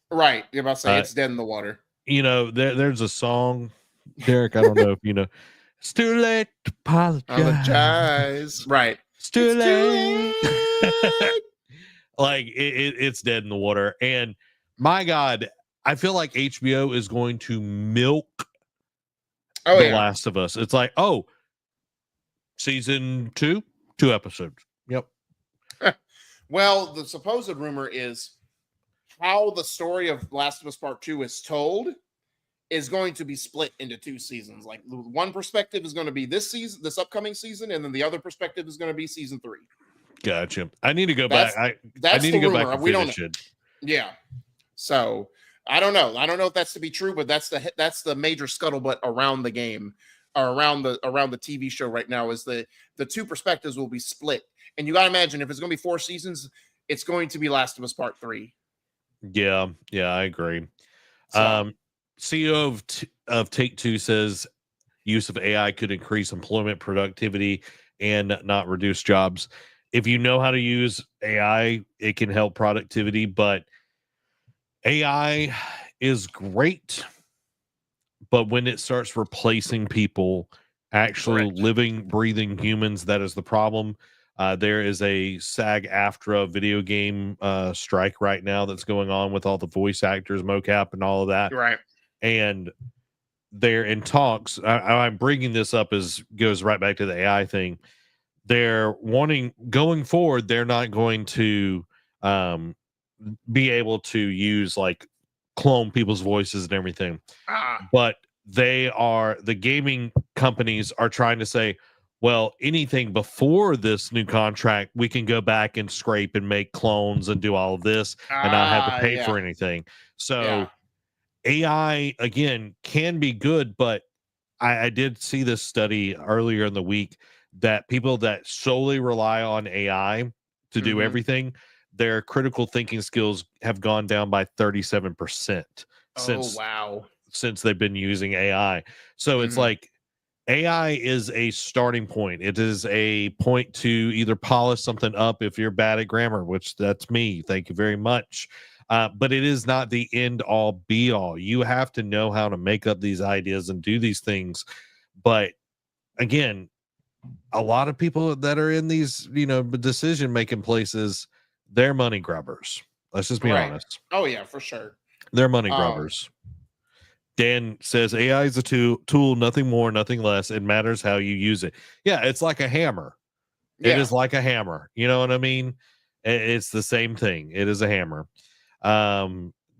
Right. You're about to say it's dead in the water. There's a song, Derek, I don't know if you know. It's too late to apologize. Right. It's too late. Like it's dead in the water. And my God, I feel like HBO is going to milk The Last of Us. It's like, season 2 episodes. Yep. Well, the supposed rumor is how the story of Last of Us Part 2 is told is going to be split into 2 seasons. Like one perspective is going to be this upcoming season, and then the other perspective is going to be season 3. Gotcha. I need to go back. I That's need the to go rumor. back and We don't finish it. Yeah. So I don't know. I don't know if that's to be true, but that's the major scuttlebutt around the game, or around the TV show right now, is the 2 perspectives will be split. And you got to imagine, if it's going to be 4 seasons, it's going to be Last of Us Part 3. Yeah, I agree. So, CEO of Take-Two says use of AI could increase employment productivity and not reduce jobs. If you know how to use AI, it can help productivity, but AI is great. But when it starts replacing people, actual living, breathing humans, that is the problem. There is a SAG-AFTRA video game strike right now that's going on with all the voice actors, mocap, and all of that. right. And they're in talks. I'm bringing this up as goes right back to the AI thing. They're wanting, going forward, they're not going to be able to use like clone people's voices and everything. But the gaming companies are trying to say, well, anything before this new contract, we can go back and scrape and make clones and do all of this and not have to pay for anything. So AI, again, can be good, but I did see this study earlier in the week that people that solely rely on AI to do everything, their critical thinking skills have gone down by 37% since they've been using AI. So it's like AI is a starting point. It is a point to either polish something up if you're bad at grammar, which that's me. Thank you very much. But it is not the end all be all. You have to know how to make up these ideas and do these things. But again, a lot of people that are in these, decision making places, they're money grubbers. Let's just be honest. Oh yeah, for sure. They're money grubbers. Dan says AI is a tool, nothing more, nothing less. It matters how you use it. Yeah, it's like a hammer. It is like a hammer. You know what I mean? It's the same thing. It is a hammer.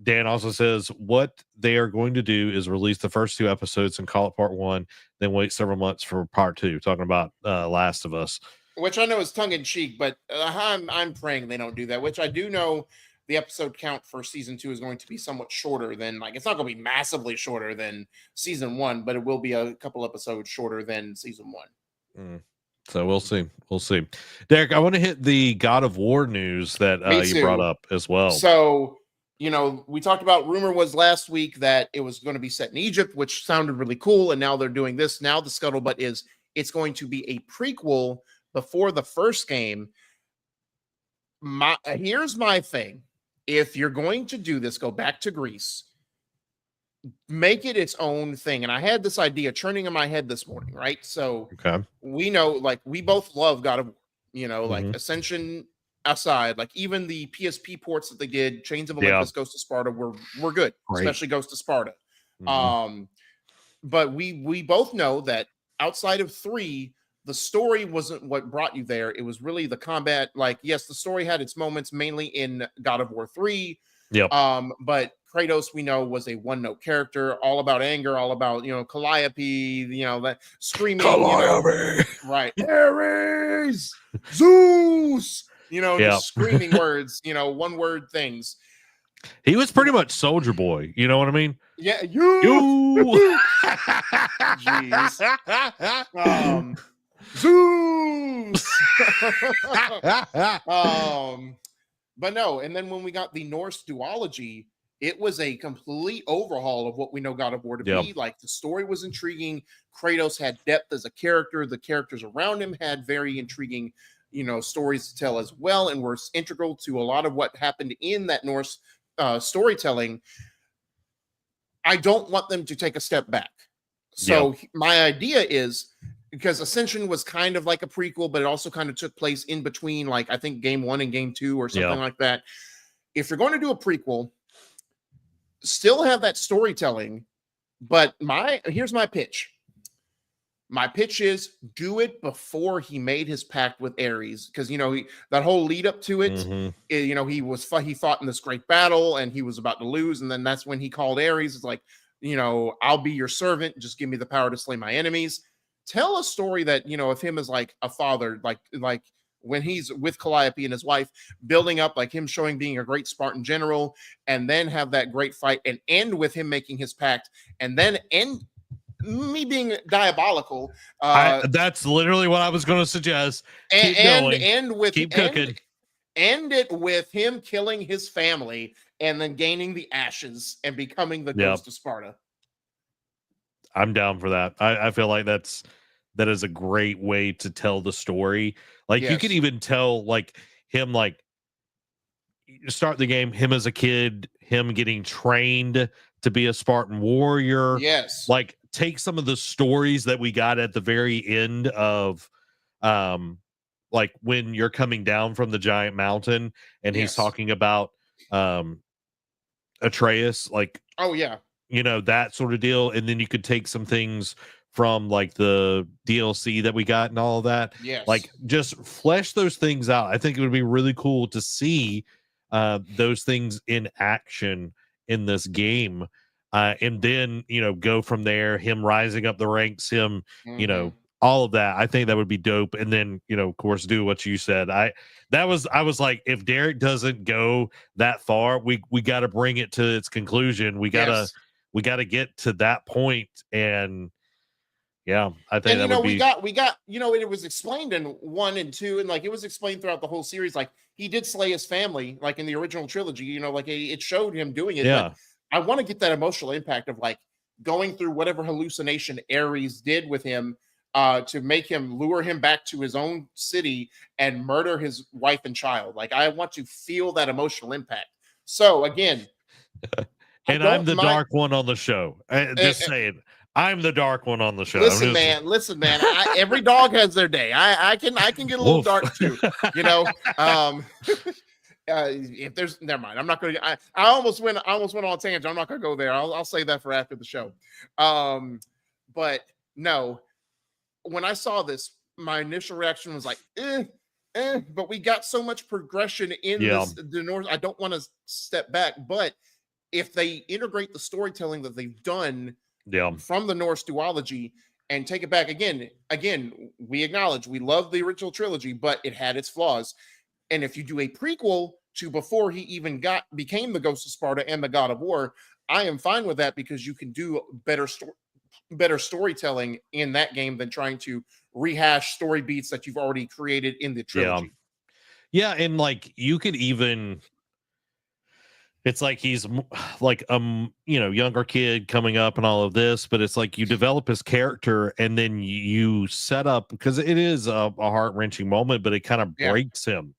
Dan also says what they are going to do is release the first 2 episodes and call it part 1, then wait several months for part 2. Talking about Last of Us, which I know is tongue in cheek, but I'm praying they don't do that. Which I do know the episode count for season 2 is going to be somewhat shorter than, like, it's not going to be massively shorter than season 1, but it will be a couple episodes shorter than season 1. So we'll see. Derek, I want to hit the God of War news that you brought up as well. So, we talked about, rumor was last week that it was going to be set in Egypt, which sounded really cool. And now they're doing this. Now the scuttlebutt is it's going to be a prequel before the first game. Here's my thing. If you're going to do this, go back to Greece, make it its own thing. And I had this idea churning in my head this morning, right? So we know, like, we both love God of War, like Ascension aside, like even the PSP ports that they did, Chains of Olympus, Ghost of Sparta were good, especially Ghost of Sparta. But we both know that outside of 3, the story wasn't what brought you there. It was really the combat. Like, yes, the story had its moments mainly in God of War 3. But Kratos, we know, was a one-note character, all about anger, all about, Calliope, that screaming, right? Ares, Zeus, just screaming words, one-word things. He was pretty much Soldier Boy. You know what I mean? Yeah, you. Jeez. Zeus. But no, and then when we got the Norse duology, it was a complete overhaul of what we know God of War to be. Like, the story was intriguing. Kratos had depth as a character. The characters around him had very intriguing, stories to tell as well, and were integral to a lot of what happened in that Norse storytelling. I don't want them to take a step back. So my idea is, because Ascension was kind of like a prequel, but it also kind of took place in between, like, I think game 1 and game 2 or something like that. If you're going to do a prequel, still have that storytelling, but here's my pitch. My pitch is do it before he made his pact with Ares, because that whole lead up to it, he fought in this great battle and he was about to lose, and then that's when he called Ares. It's like, I'll be your servant. Just give me the power to slay my enemies. Tell a story that, of him as like a father, like when he's with Calliope and his wife, building up, like him showing being a great Spartan general, and then have that great fight and end with him making his pact, and then end me being diabolical. That's literally what I was going to suggest. Keep cooking. End it with him killing his family and then gaining the ashes and becoming the Ghost of Sparta. I'm down for that. I feel like that is a great way to tell the story. Like you could even tell like him, like start the game, him as a kid, him getting trained to be a Spartan warrior. Yes. Like take some of the stories that we got at the very end of like when you're coming down from the giant mountain and he's talking about Atreus, like that sort of deal. And then you could take some things from like the DLC that we got and all of that. Yes. Like just flesh those things out. I think it would be really cool to see those things in action in this game. And then, go from there, him rising up the ranks, him, all of that. I think that would be dope. And then, of course, do what you said. I was like, if Derek doesn't go that far, we got to bring it to its conclusion. We gotta get to that point. And I think that would be. we got, it was explained in 1 and 2, and like it was explained throughout the whole series. Like he did slay his family, like in the original trilogy, like it showed him doing it. Yeah. But I want to get that emotional impact of like going through whatever hallucination Ares did with him to make him lure him back to his own city and murder his wife and child. Like I want to feel that emotional impact. So again, and I'm the dark one on the show. Just saying. I'm the dark one on the show. Listen, man. Every dog has their day. I can get a little dark too. If there's, never mind. I'm not going to. I almost went on a tangent. I'm not going to go there. I'll say that for after the show. But no, when I saw this, my initial reaction was like, But we got so much progression in the North. I don't want to step back, but if they integrate the storytelling that they've done from the Norse duology and take it back again, we acknowledge we love the original trilogy, but it had its flaws. And if you do a prequel to before he even became the Ghost of Sparta and the God of War, I am fine with that because you can do better storytelling in that game than trying to rehash story beats that you've already created in the trilogy. Yeah, and like you could even, it's like he's like younger kid coming up and all of this, but it's like you develop his character and then you set up, because it is a heart-wrenching moment, but it kind of breaks him,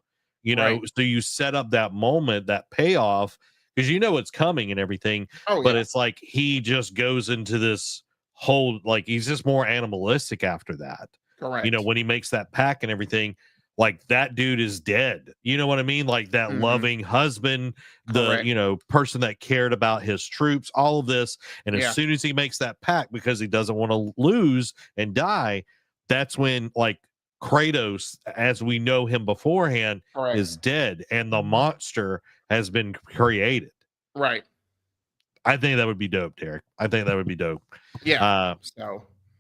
so you set up that moment, that payoff, because it's coming and everything. But it's like he just goes into this whole, like he's just more animalistic after that. Correct. When he makes that pack and everything, like that dude is dead. You know what I mean? Like that loving husband, the person that cared about his troops, all of this. And as soon as he makes that pact because he doesn't want to lose and die, that's when like Kratos, as we know him beforehand, is dead and the monster has been created. Right. I think that would be dope, Derek. I think that would be dope. Yeah.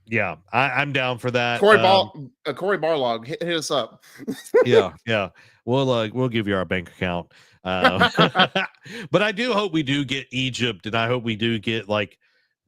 Yeah, I'm down for that. Corey Barlog, hit us up. yeah. We'll give you our bank account. But I do hope we do get Egypt, and I hope we do get like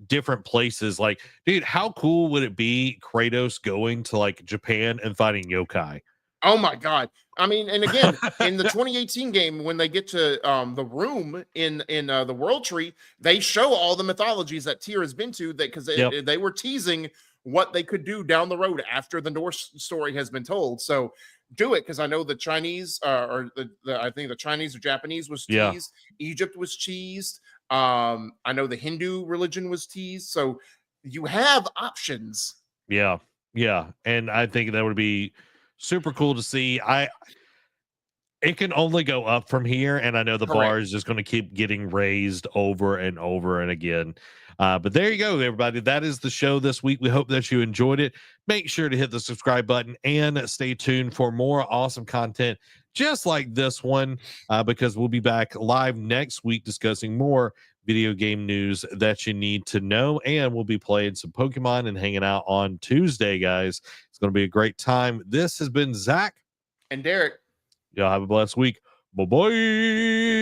different places. Like, dude, how cool would it be Kratos going to like Japan and fighting yokai? Oh my God. I mean, and again, in the 2018 game, when they get to the room in the World Tree, they show all the mythologies that Tyr has been to, that because they were teasing what they could do down the road after the Norse story has been told. So do it, because I know the Chinese I think the Chinese or Japanese was teased. Egypt was teased. I know the Hindu religion was teased. So you have options. Yeah. And I think that would be super cool to see. It can only go up from here, and I know the bar is just going to keep getting raised over and over and again. But there you go, everybody. That is the show this week. We hope that you enjoyed it. Make sure to hit the subscribe button and stay tuned for more awesome content just like this one, because we'll be back live next week discussing more video game news that you need to know. And we'll be playing some Pokemon and hanging out on Tuesday, guys. It's going to be a great time. This has been Zach and Derek. Y'all have a blessed week. Bye-bye.